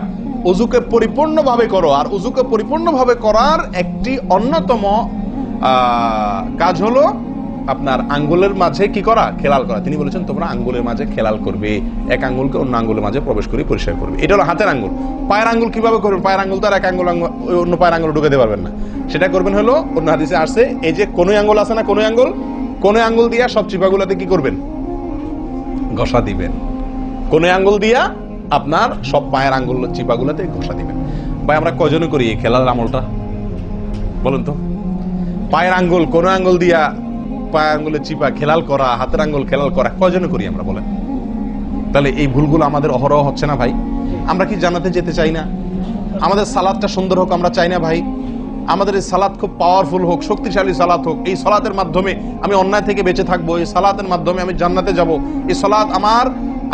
Speaker 1: ওযুকে পরিপূর্ণভাবে করো। আর ওযুকে পরিপূর্ণভাবে করার একটি অন্যতম কাজ হলো আপনার আঙ্গুলের মাঝে কি করা? খেলাল করা। তিনি বলেছেন, তোমরা আঙ্গুলের মাঝে খেলাল করবে, এক আঙ্গুলকে অন্য আঙ্গুলের মাঝে প্রবেশ করে পরিষ্কার করবে। এটা হলো হাতের আঙ্গুল। পায়ের আঙ্গুল কিভাবে করবেন? পায়ের আঙ্গুল তো আর এক আঙ্গুল অন্য পায়ের আঙ্গুল ঢুকাতে পারবেন না। সেটা করবেন হলো, অন্য হাদিসে আসছে, এই যে কোন আঙ্গুল আছে না, কোন আঙ্গুল দিয়া সব চিপাগুলোতে কি করবেন? ঘষা দিবেন। কোন আঙ্গুল দিয়া আপনার সব পায়ের আঙ্গুল চিপাগুলোতে ঘষা দিবেন। ভাই, আমরা কজনে করি এই খেলার আমলটা? বলুন তো। পায়ের আঙ্গুল, কোন আঙ্গুল দিয়া পায়ের আঙ্গুলের চিপা খেলাল করা, হাতের আঙ্গুল খেলাল করা, কজনে করি আমরা বলেন? তাহলে এই ভুলগুলো আমাদের অহরহ হচ্ছে না ভাই? আমরা কি জান্নাতে যেতে চাই না? আমাদের সালাদটা সুন্দর হোক আমরা চাই না ভাই? আমাদের এই সালাত খুব পাওয়ারফুল হোক, শক্তিশালী সালাত হোক। এই সালাতের মাধ্যমে আমি অন্যায় থেকে বেঁচে থাকবো, এই সালাতের মাধ্যমে আমি জান্নাতে যাব, এই সালাত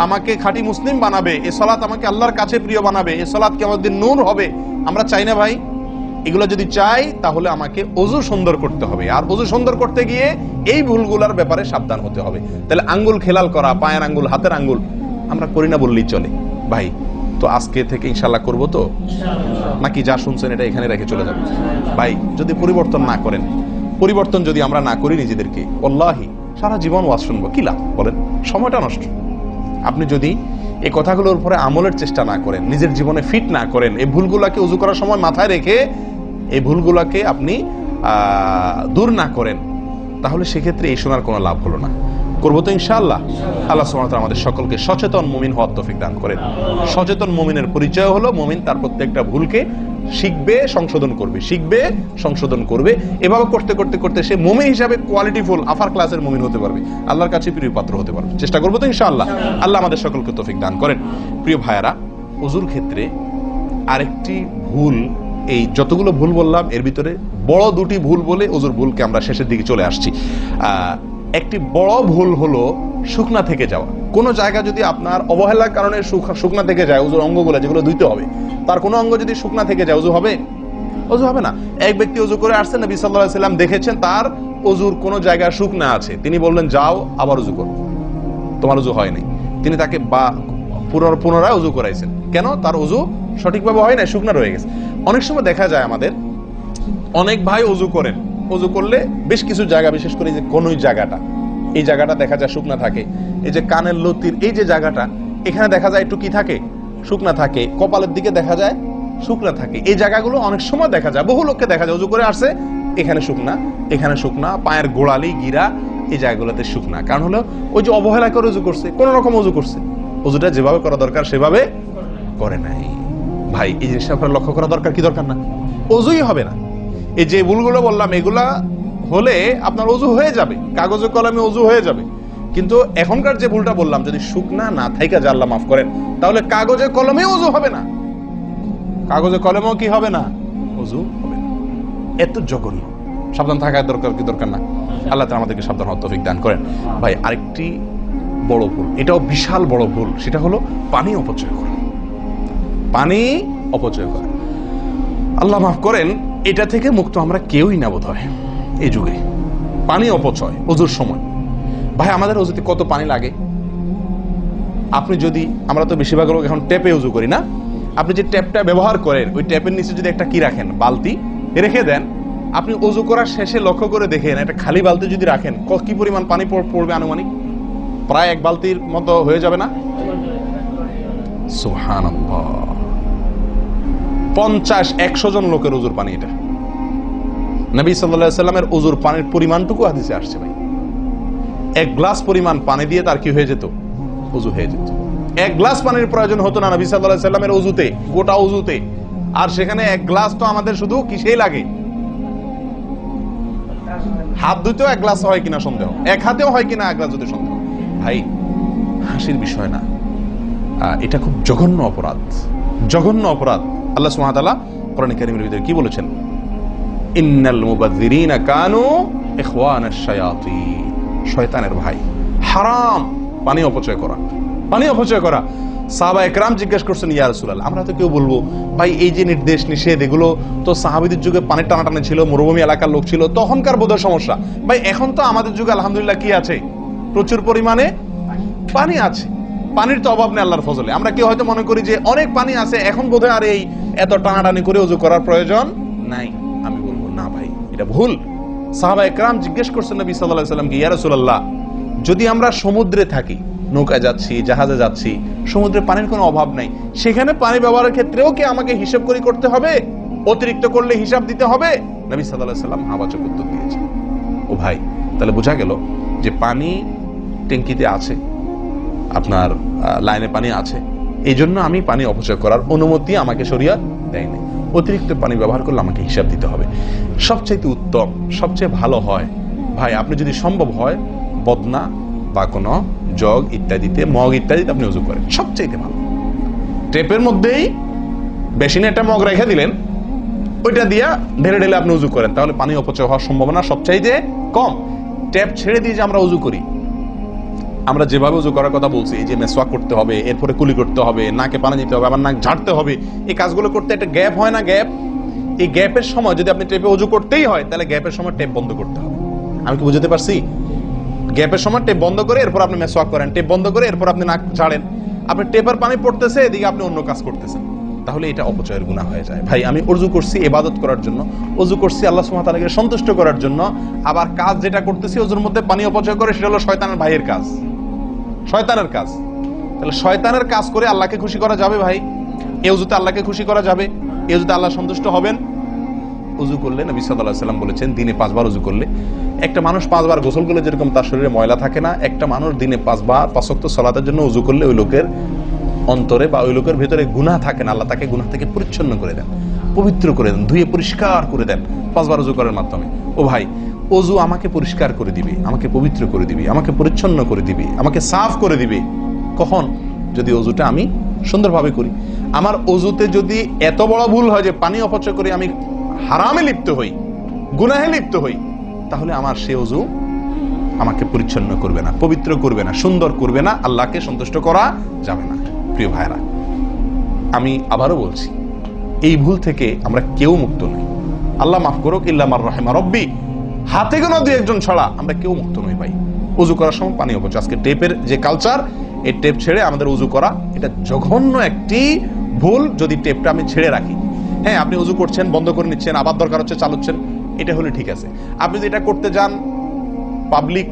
Speaker 1: আমাকে খাঁটি মুসলিম বানাবে, এই সালাত আমাকে আল্লাহর কাছে প্রিয় বানাবে, এই সালাত কি আমাদের নূর হবে। আমরা চাই না ভাই? এগুলো যদি চাই, তাহলে আমাকে ওযু সুন্দর করতে হবে। আর ওযু সুন্দর করতে গিয়ে এই ভুলগুলোর ব্যাপারে সাবধান হতে হবে। তাহলে আঙ্গুল খেলাল করা, পায়ের আঙ্গুল, হাতের আঙ্গুল আমরা করি না বললেই চলে ভাই। তো আজকে থেকে ইনশাআল্লাহ করবো তো, নাকি যা শুনছেন এটা এখানে রেখে চলে যাবে? ভাই, যদি পরিবর্তন না করেন, পরিবর্তন যদি আমরা না করি নিজেদেরকে, ওয়াল্লাহি সারা জীবন ওয়াজ শুনবো, কি লাভ বলেন? সময়টা নষ্ট। আপনি যদি এই কথাগুলোর উপরে আমলের চেষ্টা না করেন, নিজের জীবনে ফিট না করেন, এই ভুলগুলোকে ওযু করার সময় মাথায় রেখে এই ভুলগুলোকে আপনি দূর না করেন, তাহলে সেক্ষেত্রে এই শোনার কোনো লাভ হলো না। করবো তো ইনশাআল্লাহ। আল্লাহ সুবহানাহু ওয়া তাআলা আমাদের সকলকে সচেতন মুমিন হওয়ার তৌফিক দান করেন। সচেতন মুমিনের পরিচয় হলো, মুমিন তার প্রত্যেকটা ভুলকে শিখবে, সংশোধন করবে, শিখবে, সংশোধন করবে। এভাবে করতে করতে করতে সে মুমিন হিসাবে কোয়ালিটিফুল আফার ক্লাসের মুমিন হতে পারবে, আল্লাহর কাছে প্রিয় পাত্র হতে পারবে। চেষ্টা করবো তো ইনশাআল্লাহ। আল্লাহ আমাদের সকলকে তৌফিক দান করেন। প্রিয় ভাইয়ারা, ওযুর ক্ষেত্রে আরেকটি ভুল, এই যতগুলো ভুল বললাম এর ভিতরে বড় দুটি ভুল বলে ওজুর ভুলকে আমরা শেষের দিকে চলে আসছি। একটি বড় ভুল হলো শুকনা থেকে যাওয়া। কোনো জায়গা যদি আপনার অবহেলার কারণে শুকনা থেকে যায়, ওজুর অঙ্গগুলো যেগুলো ধুইতে হবে, তার কোনো অঙ্গ যদি শুকনা থেকে যায়, ওজু হবে? ওজু হবে না। এক ব্যক্তি ওজু করে আসছেন, নবী সাল্লাল্লাহু আলাইহি ওয়াসাল্লাম দেখেছেন তার ওজুর কোনো জায়গা শুকনা আছে, তিনি বললেন যাও আবার ওজু করো, তোমার ওজু হয় নাই। তিনি তাকে পুনরায় ওজু করাইছেন। কেন? তার ওজু সঠিকভাবে হয় না, শুকনা রয়ে গেছে। অনেক সময় দেখা যায় আমাদের অনেক ভাই ওজু করেন, ওজু করলে বেশ কিছু জায়গা, বিশেষ করে যে কোন জায়গাটা, এই জায়গাটা দেখা যায় শুকনা থাকে, এই যে কানের লতির এই যে জায়গাটা, এখানে দেখা যায় একটু কি থাকে, শুকনা থাকে, কপালের দিকে দেখা যায় শুকনা থাকে। এই জায়গাগুলো অনেক সময় দেখা যায়, বহু লোককে দেখা যায় ওজু করে আসছে, এখানে শুকনা, এখানে শুকনা, পায়ের গোড়ালি গিরা এই জায়গাগুলোতে শুকনা। কারণ হলো ওই যে অবহেলা করে ওজু করছে, কোন রকম ওজু করছে, ওজুটা যেভাবে করা দরকার সেভাবে করে নাই। ভাই এই জিনিসটা আপনার লক্ষ্য করা দরকার, কি দরকার না? ওজুই হবে না। এই যে ভুলগুলো বললাম এগুলা হলে আপনার ওজু হয়ে যাবে, কাগজে কলমে ওজু হয়ে যাবে। কিন্তু এখনকার যে ভুলটা বললাম, যদি শুকনা না থাইকা যা আল্লাহ মাফ করেন, তাহলে কাগজে কলমে ওজু হবে না, কাগজে কলমেও কি হবে না, ওজু হবে না। এত জঘন্য, সাবধান থাকা দরকার, কি দরকার না? আল্লাহ তাআলা আমাদেরকে সাবধান হওয়ার তৌফিক দান করেন। ভাই আরেকটি বড় ভুল, এটাও বিশাল বড় ভুল, সেটা হলো পানি অপচয় করা। পানি অপচয় করা, আল্লাহ মাফ করেন, এটা থেকে মুক্ত আমরা কেউই না বোধ হয় এই যুগে। পানি অপচয় ওজুর সময়। ভাই আমাদের ওজুতে কত পানি লাগে? আপনি যদি, আমরা তো বেশিরভাগ লোক এখন ট্যাপে ওজু করি না, আপনি যে ট্যাপটা ব্যবহার করেন, ওই ট্যাপের নিচে যদি একটা কি রাখেন, বালতি রেখে দেন, আপনি ওজু করার শেষে লক্ষ্য করে দেখেন, একটা খালি বালতি যদি রাখেন, কি পরিমাণ পানি পড়বে আনুমানিক? প্রায় এক বালতির মতো হয়ে যাবে না? সুবহানাল্লাহ, 50-100 জন লোকের ওজুর পানি এটা। নবী সাল্লাল্লাহু আলাইহি ওয়াসাল্লামের ওজুর পানির পরিমাণটুকু হাদিসে আসছে ভাই। এক গ্লাস পরিমাণ পানি দিয়ে তার কি হয়ে যেত? ওজু হয়ে যেত। এক গ্লাস পানির প্রয়োজন হতো না নবী সাল্লাল্লাহু আলাইহি ওয়াসাল্লামের ওজুতে, গোটা ওজুতে। আর সেখানে এক গ্লাস তো আমাদের শুধু কিসেই লাগে? হাত ধুতেও এক গ্লাস হয় কিনা সন্দেহ, এক হাতেও হয় কিনা এক গ্লাস যদি সন্দেহ। ভাই হাসির বিষয় না, এটা খুব জঘন্য অপরাধ, জঘন্য অপরাধ। আল্লাহ সুবহানাহু ওয়া তাআলা কোরআনে কারীমের ভিতরে কি বলেছেন? ইন্নাল মুবাযযিরিনা কানু ইখওয়ানাশ শায়াতিন, শয়তানের ভাই। হারাম পানি অপচয় করা, পানি অপচয় করা। সাহাবায়ে কেরাম জিজ্ঞেস করছেন, ইয়া রাসূলুল্লাহ, আমরা তো কেউ বলবো ভাই এই যে নির্দেশ নিষেধ এগুলো তো সাহাবীদের যুগে পানির টানাটানি ছিল, মরুভূমি এলাকার লোক ছিল, তখনকার বোধহয় সমস্যা। ভাই এখন তো আমাদের যুগে আলহামদুলিল্লাহ কি আছে? প্রচুর পরিমাণে পানি আছে, পানির তো অভাব নেই আল্লাহর ফজলে। আমরা কেউ হয়তো মনে করি যে অনেক পানি আছে, এখন বোধহয় আর এই এত টানাটানি করে ওযু করার প্রয়োজন নাই। আমি বলবো না ভাই, এটা ভুল। সাহাবায়ে কেরাম জিজ্ঞেস করছেন নবী সাল্লাল্লাহু আলাইহি ওয়াসাল্লামকে, ইয়া রাসূলুল্লাহ, যদি আমরা সমুদ্রে থাকি, নৌকায় যাচ্ছি, জাহাজে যাচ্ছি, সমুদ্রে পানির কোনো অভাব নাই, সেখানে পানি ব্যবহারের ক্ষেত্রেও কি আমাকে হিসাব করে করতে হবে? অতিরিক্ত করলে হিসাব দিতে হবে? নবী সাল্লাল্লাহু আলাইহি ওয়াসাল্লাম হাবাচক উত্তর দিয়েছেন। ও ভাই, তাহলে বোঝা গেল যে পানি ট্যাঙ্কিতে আছে, আপনার লাইনে পানি আছে, এই জন্য আমি পানি অপচয় করার অনুমতি আমাকে শরিয়ত দেয়নি। অতিরিক্ত পানি ব্যবহার করলে আমাকে হিসাব দিতে হবে। সবচাইতে উত্তম, সবচেয়ে ভালো হয় ভাই, আপনি যদি সম্ভব হয় বদনা বা কোনো জগ ইত্যাদিতে, মগ ইত্যাদিতে আপনি ওযু করেন, সবচাইতে ভালো। টেপের মধ্যেই বেসিনে একটা মগ রেখে দিলেন, ওইটা দিয়া ঢেলে ঢেলে আপনি ওযু করেন, তাহলে পানি অপচয় হওয়ার সম্ভাবনা সবচাইতে কম। ট্যাপ ছেড়ে দিয়ে যে আমরা ওযু করি, আমরা যেভাবে ওযু করার কথা বলছি, এই যে মেসওয়াক করতে হবে, এরপরে কুলি করতে হবে, নাকে পানি দিতে হবে, আবার নাক ঝাড়তে হবে, এই কাজগুলো করতে একটা গ্যাপ হয় না? গ্যাপ, এই গ্যাপের সময় যদি আপনি টেপে ওযু করতেই হয়, তাহলে গ্যাপের সময় টেপ বন্ধ করতে হবে। আমি কি বুঝতে পারছি? গ্যাপের সময় টেপ বন্ধ করে এরপর আপনি মেসওয়াক করেন, টেপ বন্ধ করে এরপর আপনি নাক ঝাড়েন। আপনি টেপের পানি পড়তেছে, এদিকে আপনি অন্য কাজ করতেছেন, তাহলে এটা অপচয়ের গুনাহ হয়ে যায়। ভাই আমি ওযু করছি ইবাদত করার জন্য, ওযু করছি আল্লাহ সুবহানাহু ওয়া তাআলাকে সন্তুষ্ট করার জন্য, আবার কাজ যেটা করতেছি ওযুর মধ্যে পানি অপচয় করে, সেটা হলো শয়তানের ভাইয়ের কাজ, শয়তানের কাজ। তাহলে শয়তানের কাজ করে আল্লাহকে খুশি করা যাবে? ভাই এই ওযুতে আল্লাহকে খুশি করা যাবে? এই ওযুতে আল্লাহ সন্তুষ্ট হবেন? ওযু করলে নবী সাল্লাল্লাহু আলাইহি ওয়াসাল্লাম বলেছেন, দিনে 5 বার ওযু করলে, একটা মানুষ 5 বার গোসল করলে যেরকম তার শরীরে ময়লা থাকে না, একটা মানুষ দিনে 5 বার 5 ওয়াক্ত সালাতের জন্য ওযু করলে ওই লোকের অন্তরে বা ওই লোকের ভেতরে গুনাহ থাকে না, আল্লাহ তাকে গুনাহ থেকে পরিচ্ছন্ন করে দেন, পবিত্র করে দেন, ধুয়ে পরিষ্কার করে দেন 5 বার ওযু করার মাধ্যমে। ও ভাই, ওযু আমাকে পরিষ্কার করে দিবে, আমাকে পবিত্র করে দিবে, আমাকে পরিচ্ছন্ন করে দিবে, আমাকে সাফ করে দিবে। কখন? যদি ওযুটা আমি সুন্দরভাবে করি। আমার ওযুতে যদি এত বড় ভুল হয় যে পানি অপচয় করে আমি হারামে লিপ্ত হই, গুনাহে লিপ্ত হই, তাহলে আমার সে ওযু আমাকে পরিচ্ছন্ন করবে না, পবিত্র করবে না, সুন্দর করবে না, আল্লাহকে সন্তুষ্ট করা যাবে না। প্রিয় ভাইরা, আমি আবারও বলছি, এই ভুল থেকে আমরা কেউ মুক্ত নই। আল্লাহ মাফ করুক, ইল্লা মার রাহিমা রব্বি, হাতে গোনা দুই একজন ছাড়া আমরা কেউ মুক্ত নই ভাই। ওযু করার সময় পানি অপচয়, আজকে টেপের যে কালচার, এই টেপ ছেড়ে আমাদের ওযু করা, এটা জঘন্য একটি ভুল। যদি টেপটা আমি ছেড়ে রাখি, হ্যাঁ আপনি ওযু করছেন, বন্ধ করে নিচ্ছেন, আবার দরকার হচ্ছে চালাচ্ছেন, এটা হলে ঠিক আছে। আপনি যদি এটা করতে যান পাবলিক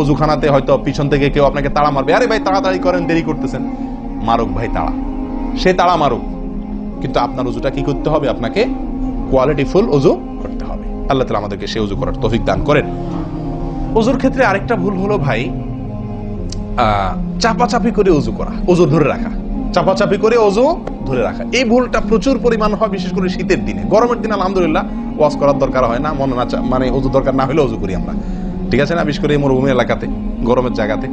Speaker 1: ওযুখানাতে, হয়তো পিছন থেকে কেউ আপনাকে তাড়া মারবে, আরে ভাই তাড়াতাড়ি করেন, দেরি করতেছেন, মারুক ভাই তাড়া, সে তাড়া মারুক, কিন্তু আপনার ওযুটা কি করতে হবে? আপনাকে কোয়ালিটিফুল ওযু করতে হবে। আল্লাহ তাআলা আমাদেরকে সেই ওযু করার তৌফিক দান করেন। ওযুর ক্ষেত্রে আরেকটা ভুল হলো ভাই, চাপাচাপি করে ওযু করা, ওযু ধরে রাখা, চাপাচাপি করে ওযু ধরে রাখা, এই ভুলটা প্রচুর পরিমাণ হয়, বিশেষ করে শীতের দিনে। গরমের দিনে আলহামদুলিল্লাহ ওয়াজ করার দরকার হয় না, মনে না মানে ওযু দরকার না হলে ওযু করি আমরা, ঠিক আছে না, বিশেষ করে মরুভূমি এলাকাতে, গরমের জায়গাতে।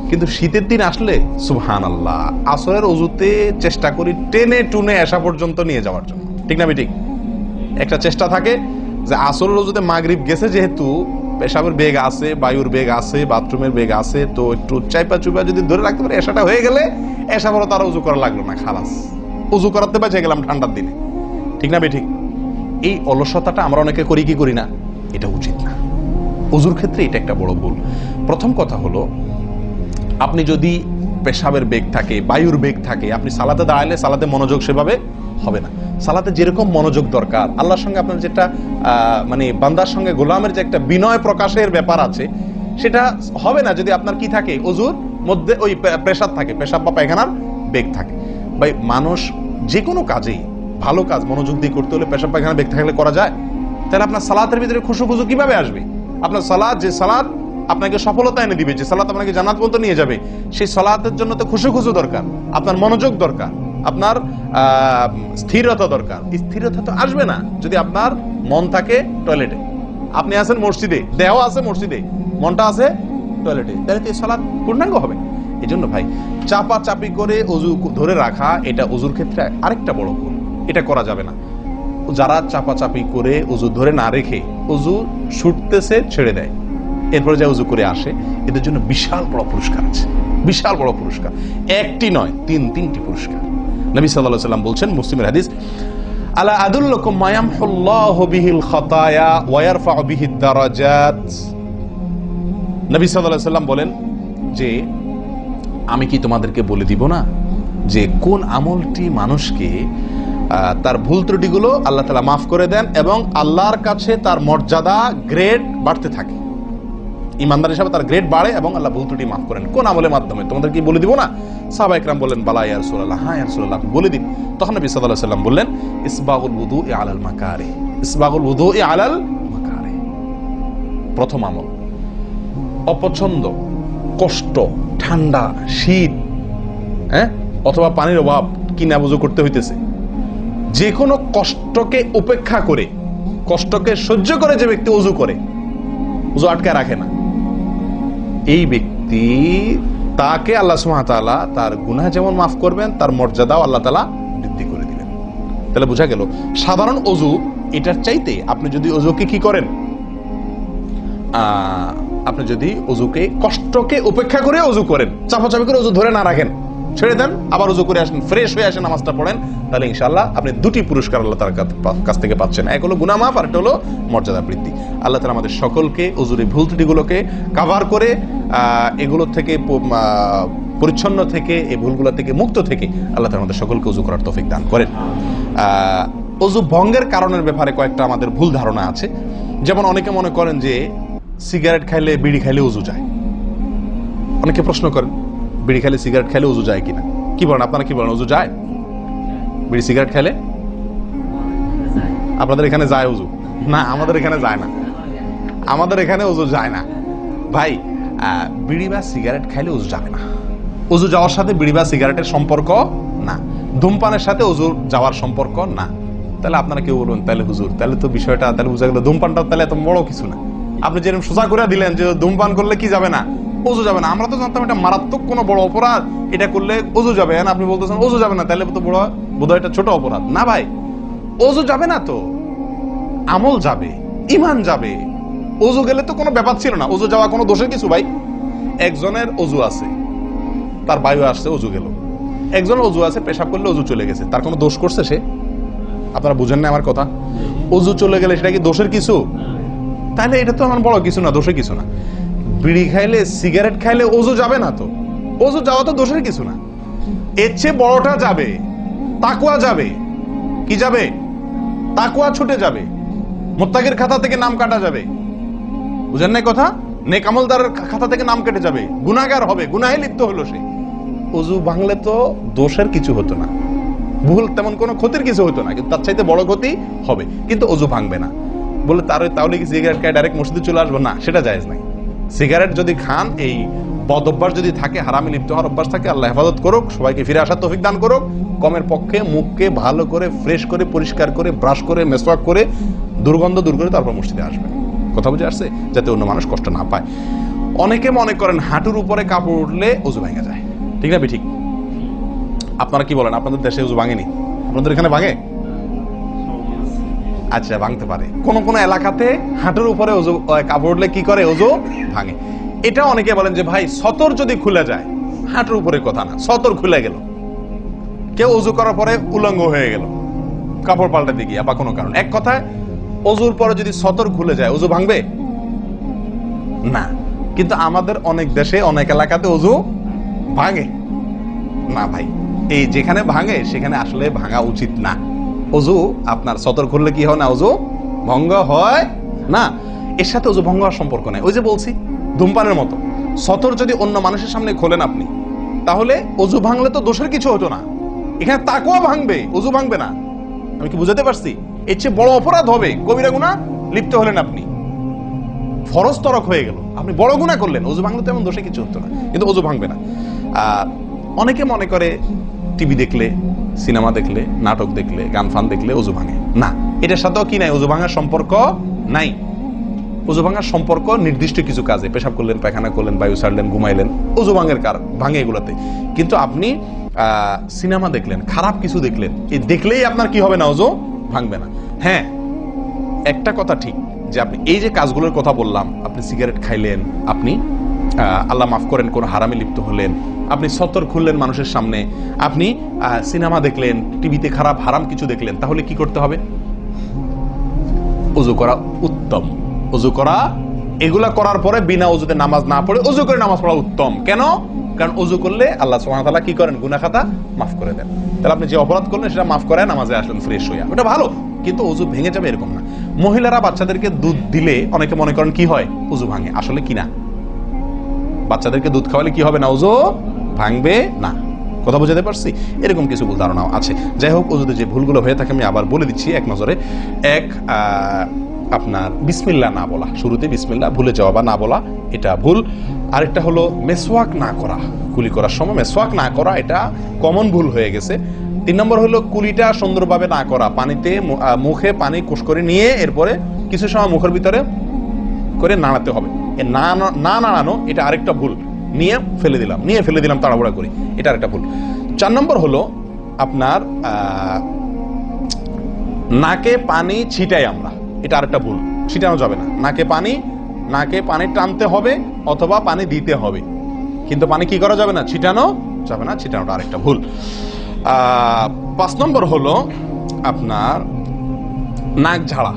Speaker 1: কিন্তু শীতের দিন আসলে সুবহানাল্লাহ, আসরের ওযুতে চেষ্টা করি টেনে টুনে এশা পর্যন্ত নিয়ে যাওয়ার জন্য, ঠিক না ঠিক? একটা চেষ্টা থাকে যে আসরের ওযুতে মাগরিব গেছে, যেহেতু পেশাবের বেগ আছে, বায়ুর বেগ আছে, বাথরুমের বেগ আছে, তো একটু চাইপা চুপা যদি ধরে রাখতে পারে, এশাটা হয়ে গেলে এশা বড় তারা ওযু করা লাগলো না, খালাস, ওযু করাতে বেঁচে গেলাম ঠান্ডার দিনে, ঠিক না ঠিক? এই অলসতাটা আমরা অনেকে করি কি করি না, এটা উচিত না। ওযুর ক্ষেত্রে এটা একটা বড় ভুল। প্রথম কথা হলো, আপনি যদি পেশাবের বেগ থাকে, বায়ুর বেগ থাকে, আপনি সালাতে দাঁড়ালে সালাতে মনোযোগ সেভাবে হবে না। সালাতে যেরকম মনোযোগ দরকার, আল্লাহর সঙ্গে আপনার যেটা মানে বান্দার সঙ্গে গোলামের যে একটা বিনয় প্রকাশের ব্যাপার আছে, সেটা হবে না যদি আপনার কি থাকে, ওযুর মধ্যে ওই প্রেসার থাকে, পেশাব বা পায়খানার বেগ থাকে। ভাই মানুষ যে কোনো কাজেই, ভালো কাজ মনোযোগ দিয়ে করতে হলে পেশাব পায়খানার বেগ থাকলে করা যায়? তাহলে আপনার সালাতের ভিতরে খুশু খুশু কিভাবে আসবে? আপনার সালাত, যে সালাত আপনাকে সফলতা এনে দিবে, যে সালাত আপনাকে জান্নাত পর্যন্ত নিয়ে যাবে, সেই সালাতের জন্য তো খুশু খুশু দরকার, আপনার মনোযোগ দরকার, আপনার স্থিরতা দরকার। স্থিরতা তো আসবে না যদি আপনার মন থাকে টয়লেটে, আপনি আছেন মসজিদে, দেহ আছে মসজিদে, মনটা আছে টয়লেটে, তাহলে তো এই সালাত পূর্ণাঙ্গ হবে। এই জন্য ভাই চাপা চাপি করে ওযু ধরে রাখা, এটা ওযুর ক্ষেত্রে আরেকটা বড় ভুল, এটা করা যাবে না। যারা চাপাচাপি করে ওযু ধরে না রেখে ওযু ছুটতেছে, ছেড়ে দেয়, এরপরে যা ওযু করে আসে, এদের জন্য বিশাল বড় পুরস্কার আছে, বিশাল বড় পুরস্কার, একটি নয়, তিনটি পুরস্কার। নবী সাল্লাল্লাহু আলাইহি ওয়াসাল্লাম বলছেন, মুসলিমের হাদিস, আলা আদুল্লুকুম মা ইয়ামহুল্লাহু বিহিল খাতায়া ওয়া ইয়ারফাউ বিহিদ দারাজাত। নবী সাল্লাল্লাহু আলাইহি ওয়াসাল্লাম বলেন যে, আমি কি তোমাদেরকে বলে দিব না যে কোন আমলটি মানুষকে তার ভুল ত্রুটিগুলো আল্লাহ তাআলা মাফ করে দেন এবং আল্লাহর কাছে তার মর্যাদা, গ্রেড বাড়তে থাকে, ইমানদার হিসাবে তার গ্রেড বাড়ে এবং আল্লাহ ভুল ত্রুটি মাফ করেন। কোন আমলের মাধ্যমে? তোমাদের কি বলে দিব না? সাহাবা ইকরাম বললেন, বালা ইয়া রাসূলুল্লাহ, হ্যাঁ ইয়া রাসূলুল্লাহ, বলে দিন। তখন নবী সাল্লাল্লাহু আলাইহি ওয়াসাল্লাম বললেন, ইসবাগুল wudu'i আলাল মাকারিহ, ইসবাগুল wudu'i আলাল মাকারিহ। প্রথম আমল, অপছন্দ, কষ্ট, ঠান্ডা, শীত, অথবা পানির অভাব, কিনা ওযু করতে হইতেছে, যে কোনো কষ্টকে উপেক্ষা করে, কষ্টকে সহ্য করে যে ব্যক্তি ওযু করে, ওযু আটকায় রাখে না, এই ব্যক্তি, তাকে আল্লাহ সুবহানাহু ওয়া তাআলা তার গুনাহ যেমন মাফ করবেন, তার মর্যাদাও আল্লাহ তাআলা বৃদ্ধি করে দিবেন। তাহলে বোঝা গেল, সাধারণ ওযু এটার চাইতে আপনি যদি ওযুকে কি করেন, আপনি যদি ওযুকে কষ্টকে উপেক্ষা করে ওযু করেন, চাপাচাপি করে ওযু ধরে না রাখেন, ছেড়ে দেন, আবার ওযু করে আসেন, ফ্রেশ হয়ে আসেন, নামাজটা পড়েন, তাহলে ইনশাআল্লাহ আপনি দুটি পুরস্কার আল্লাহ তাআলার কাছ থেকে পাচ্ছেন। এক হলো গুনাহ মাফ, আর একটা হলো মর্যাদা বৃদ্ধি। আল্লাহ তাআলা আমাদের সকলকে ওযুর এই ভুল ত্রুটিগুলোকে কভার করে, এগুলো থেকে পরিচ্ছন্ন থেকে, এই ভুলগুলো থেকে মুক্ত থেকে আল্লাহ তাআলা আমাদের সকলকে ওযু করার তৌফিক দান করেন। ওযু ভঙ্গের কারণের ব্যাপারে কয়েকটা আমাদের ভুল ধারণা আছে। যেমন অনেকে মনে করেন যে সিগারেট খাইলে, বিড়ি খাইলে ওযু যায়। অনেকে প্রশ্ন করেন, বিড়ি খাইলে, সিগারেট খাইলে ওযু যায় কিনা? কি বলেন আপনারা, কি বলেন, ওযু যায়? বিড়ি সিগারেট খাইলে? আপনাদের এখানে যায় ওযু? না, আমাদের এখানে যায় না, আমাদের এখানে ওযু যায় না ভাই। বিড়ি বা সিগারেট খাইলে ওযু যাবে না। ওযু যাওয়ার সাথে বিড়ি বা সিগারেটের সম্পর্ক না, ধূমপানের সাথে ওযু যাওয়ার সম্পর্ক না। তাহলে আপনারা কেউ বলবেন, তাহলে হুজুর, তাহলে তো বিষয়টা, তাহলে বোঝা গেল ধূমপানটা তাহলে এত বড় কিছু না। আপনি যেরকম সোজা করে দিলেন যে ধূমপান করলে কি যাবে না, ওযু যাবে না। আমরা তো জানতাম এটা মারাত্মক কোনো বড় অপরাধ, এটা করলে ওযু যাবে, আপনি বলতেছেন ওযু যাবে না, তাহলে তো বড় বোধহয় এটা ছোট অপরাধ। না ভাই, ওযু যাবে না তো আমল যাবে। ইমান যাবে। অজু গেলে তো কোনো ব্যাপার ছিল না, অজু যাওয়া কোনো দোষের কিছু ভাই। একজনের অজু আছে, তার বায়ু আসছে, অজু গেল। একজনের অজু আছে, পেশাব করলে অজু চলে গেছে, তার কোনো দোষ করছে সে? আপনারা বুঝেন না আমার কথা? অজু চলে গেলে সেটা কি দোষের কিছু? তাহলে এটা তো আমার বড় কিছু না, দোষের কিছু না। বিড়ি খাইলে, সিগারেট খাইলে অজু যাবে না তো? অজু যাওয়া তো দোষের কিছু না। এর চেয়ে বড়টা যাবে, তাকওয়া যাবে। কি যাবে? তাকওয়া ছুটে যাবে, মুত্তাকির খাতা থেকে নাম কাটা যাবে। বুঝেন না কথা? নেক আমলদারের খাতা থেকে নাম কেটে যাবে, গুনাহগার হবে, গুনাহে লিপ্ত হলো সে। অজু ভাঙলে তো দোষের কিছু হতো না, ভুল তেমন কোনো ক্ষতির কিছু হতো না, কিন্তু তার চাইতে বড় ক্ষতি হবে। কিন্তু অজু ভাঙবে না বলে তাহলে কি সিগারেট খায় ডাইরেক্ট মসজিদে চলে আসবো? না, সেটা জায়েজ নাই। সিগারেট যদি খান, এই বদ অভ্যাস যদি থাকে, হারামে লিপ্ত হওয়ার অভ্যাস থাকে, আল্লাহ হেফাজত করুক, সবাইকে ফিরে আসার তৌফিক দান করুক। কমের পক্ষে মুখকে ভালো করে ফ্রেশ করে পরিষ্কার করে ব্রাশ করে মেসওয়াক করে দুর্গন্ধ দূর করে তারপর মসজিদে আসবে। কথা বুঝে আসছে? যাতে অন্য মানুষ কষ্ট না পায়। অনেকে মনে করেন হাঁটুর উপরে কাপড় উঠলে অজু ভেঙে যায়, ঠিক না? ঠিক। আপনারা কি বলেন? আপনাদের দেশে অজু ভাঙেনি? আপনাদের এখানে ভাঙে? আচ্ছা, ভাঙতে পারে। কোন কোন এলাকাতে হাঁটুর উপরে অজু কাপড় উঠলে কি করে? অজু ভাঙে। এটা অনেকে বলেন যে ভাই সতর যদি খুলে যায়, হাঁটুর উপরে কথা না, সতর খুলে গেল, কেউ অজু করার পরে উলঙ্গ হয়ে গেল কাপড় পাল্টাতে গিয়ে বা কোনো কারণ, এক কথায় অজুর পরে যদি সতর খুলে যায় অজু ভাঙবে না। কিন্তু আমাদের অনেক দেশে অনেক এলাকাতে অজু ভাঙে না ভাই। এই যেখানে ভাঙে সেখানে আসলে ভাঙা উচিত না। অজু আপনার সতর খুললে কি হয় না? অজু ভঙ্গ হয় না। এর সাথে অজু ভঙ্গ হওয়ার সম্পর্ক নেই। ওই যে বলছি, ধূমপানের মতো। সতর যদি অন্য মানুষের সামনে খোলেন আপনি, তাহলে অজু ভাঙলে তো দোষের কিছু হতো না। এখানে তাকওয়া ভাঙবে, অজু ভাঙবে না। আমি কি বুঝাতে পারছি? এর চেয়ে বড় অপরাধ হবে, কবিরা গুনাহ লিপ্ত হলেন আপনি, ফরজ তরক হয়ে গেল, আপনি বড় গুনাহ করলেন। অজু ভাঙলে তো এমন দোষে কিছু হতো না, কিন্তু অজু ভাঙবে না। অনেকে মনে করে টিভি দেখলে, সিনেমা দেখলে, নাটক দেখলে, গান ফান দেখলে অজু ভাঙে না। এটার সাথেও কি নাই? অজু ভাঙার সম্পর্ক নাই। অজু ভাঙার সম্পর্ক নির্দিষ্ট কিছু কাজে, পেশাব করলেন, পায়খানা করলেন, বায়ু ছাড়লেন, ঘুমাইলেন, অজু ভাঙে এগুলাতে। কিন্তু আপনি সিনেমা দেখলেন, খারাপ কিছু দেখলেন, এই দেখলেই আপনার কি হবে না? অজু ভাঙবে না। হ্যাঁ, একটা কথা ঠিক যে আপনি এই যে কাজগুলোর কথা বললাম, আপনি সিগারেট খাইলেন, আপনি আল্লাহ মাফ করেন কোন হারামে লিপ্ত হলেন, আপনি সতর খুললেন মানুষের সামনে, আপনি সিনেমা দেখলেন, টিভিতে খারাপ হারাম কিছু দেখলেন, তাহলে কি করতে হবে? ওযু করা উত্তম। ওযু করা, এগুলা করার পরে বিনা ওযুতে নামাজ না পড়ে ওযু করে নামাজ পড়া উত্তম। কেন? কারণ ওযু করলে আল্লাহ সুবহানাহু ওয়া তাআলা কি করেন? গুনাহ খাতা মাফ করে দেন। তাহলে আপনি যে অপরাধ করলেন সেটা মাফ করে নামাজে আসলেন ফ্রেশ হইয়া, ওটা ভালো। কিন্তু ওযু ভেঙে যাবে এরকম না। মহিলারা বাচ্চাদেরকে দুধ দিলে অনেকে মনে করেন কি হয়? ওযু ভাঙে। আসলে কি না, বাচ্চাদেরকে দুধ খাওয়ালে কি হবে না? ওযু ভাঙবে না। কথা বুঝাতে পারছি? এরকম কিছু ভুল ধারণাও আছে। যাই হোক, ওযুতে যে ভুলগুলো হয়ে থাকে আমি আবার বলে দিচ্ছি এক নজরে। এক, আপনার বিসমিল্লাহ না বলা, শুরুতে বিসমিল্লাহ ভুলে যাওয়া বা না বলা, এটা ভুল। আরেকটা হলো মেসওয়াক না করা, কুলি করার সময় মেসওয়াক না করা, এটা কমন ভুল হয়ে গেছে। 3 নম্বর হলো কুলিটা সুন্দরভাবে না করা, পানিতে মুখে পানি কোষ করে নিয়ে এরপরে কিছু সময় মুখের ভিতরে করে নাড়াতে হবে। না নাড়ানো, এটা আরেকটা ভুল। নিয়ে ফেলে দিলাম তাড়াহুড়া করি, এটা আরেকটা ভুল। 4 নম্বর হলো আপনার নাকে পানি ছিটাই আমরা, এটা আরেকটা ভুল। ছিটানো যাবে না। নাকে পানি টানতে হবে অথবা পানি দিতে হবে, কিন্তু পানি কি করা যাবে না? ছিটানো যাবে না। ছিটানোটা আরেকটা ভুল। 5 নম্বর হলো আপনার নাক ঝাড়া।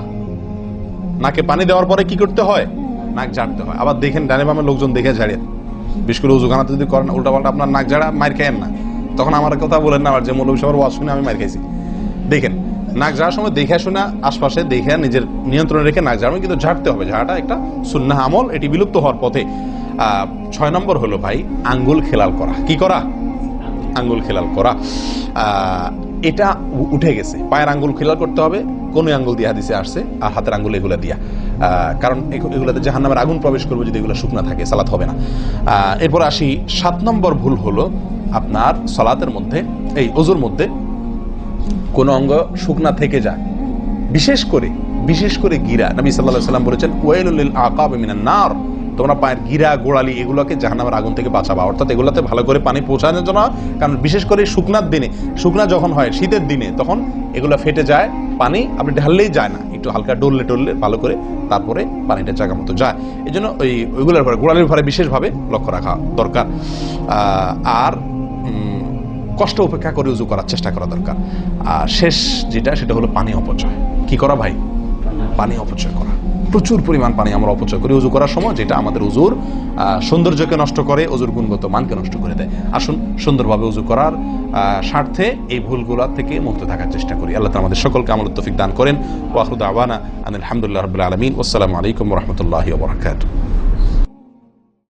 Speaker 1: নাকে পানি দেওয়ার পরে কি করতে হয়? নাক ঝাড়তে হয়। আবার দেখেন ডানে বামে লোকজন দেখে ঝাড়ে, বিশেষ করে উজুখানাতে যদি করেন উল্টাপাল্টা, আপনার নাক ঝাড়া মার খায়েন না। তখন আমার কথা বলেন না, আমার যে মৌলভী সাহেবের ওয়াজ শুনে আমি মার খাইছি। দেখেন, নাক ঝাড়ার সময় দেখে শোনা, আশপাশে দেখে নিজের নিয়ন্ত্রণে রেখে নাক ঝাড়ানো, কিন্তু ঝাড়তে হবে। ঝাড়াটা একটা সুন্নাহ আমল, এটি বিলুপ্ত হওয়ার পথে। 6 নম্বর হলো ভাই আঙ্গুল খেলাল করা। কি করা? আঙ্গুল খেলাল করা। এটা উঠে গেছে। পায়ের আঙ্গুল খেলাল করতে হবে, কোন আঙ্গুল দিয়ে হাদিসে আসছে, আর হাতের আঙ্গুল এগুলা দিয়া, কারণ এগুলাতে জাহান্নামের আগুন প্রবেশ করবে যদি এগুলো শুকনা থাকে, সালাত হবে না। এরপর আসি 7 নম্বর ভুল হলো আপনার সালাতের মধ্যে, এই ওযুর মধ্যে কোন অঙ্গ শুকনা থেকে যায়, বিশেষ করে গিরা। নবী সাল্লাল্লাহু আলাইহি ওয়াসাল্লাম বলেছেন, ওয়াইলুল লিল আকাব মিনান নার, তোমরা পায়ের গিরা গোড়ালি এগুলোকে জাহান্নামের আগুন থেকে বাঁচাবা। অর্থাৎ এগুলাতে ভালো করে পানি পৌঁছানোর জন্য, কারণ বিশেষ করে শুকনা যখন হয় শীতের দিনে, তখন এগুলা ফেটে যায়, পানি আপনি ঢাললেই যায় না, একটু হালকা ডললে ভালো করে তারপরে পানিটা জায়গা মতো যায়। এই জন্য ওইগুলোর পরে গোড়ালির পরে বিশেষভাবে লক্ষ্য রাখা দরকার। আর কষ্ট উপেক্ষা করে উজু করার চেষ্টা করা দরকার। আর শেষ সেটা হলো পানি অপচয়। কি করা ভাই? পানি অপচয় করা। প্রচুর পরিমাণ পানি আমরা অপচয় করি উজু করার সময়, যেটা আমাদের উজুর সৌন্দর্যকে নষ্ট করে, উজুর গুণগত মানকে নষ্ট করে দেয়। আসুন সুন্দরভাবে উজু করার স্বার্থে এই ভুলগুলা থেকে মুক্ত থাকার চেষ্টা করি। আল্লাহ তাআলা আমাদের সকলকে আমলের তৌফিক দান করেন। ওয়া আখিরু দাওয়ানা আনিল হামদুলিল্লাহি রাব্বিল আলামিন। আসসালামু আলাইকুম ওয়া রাহমাতুল্লাহি ওয়া বারাকাতুহু।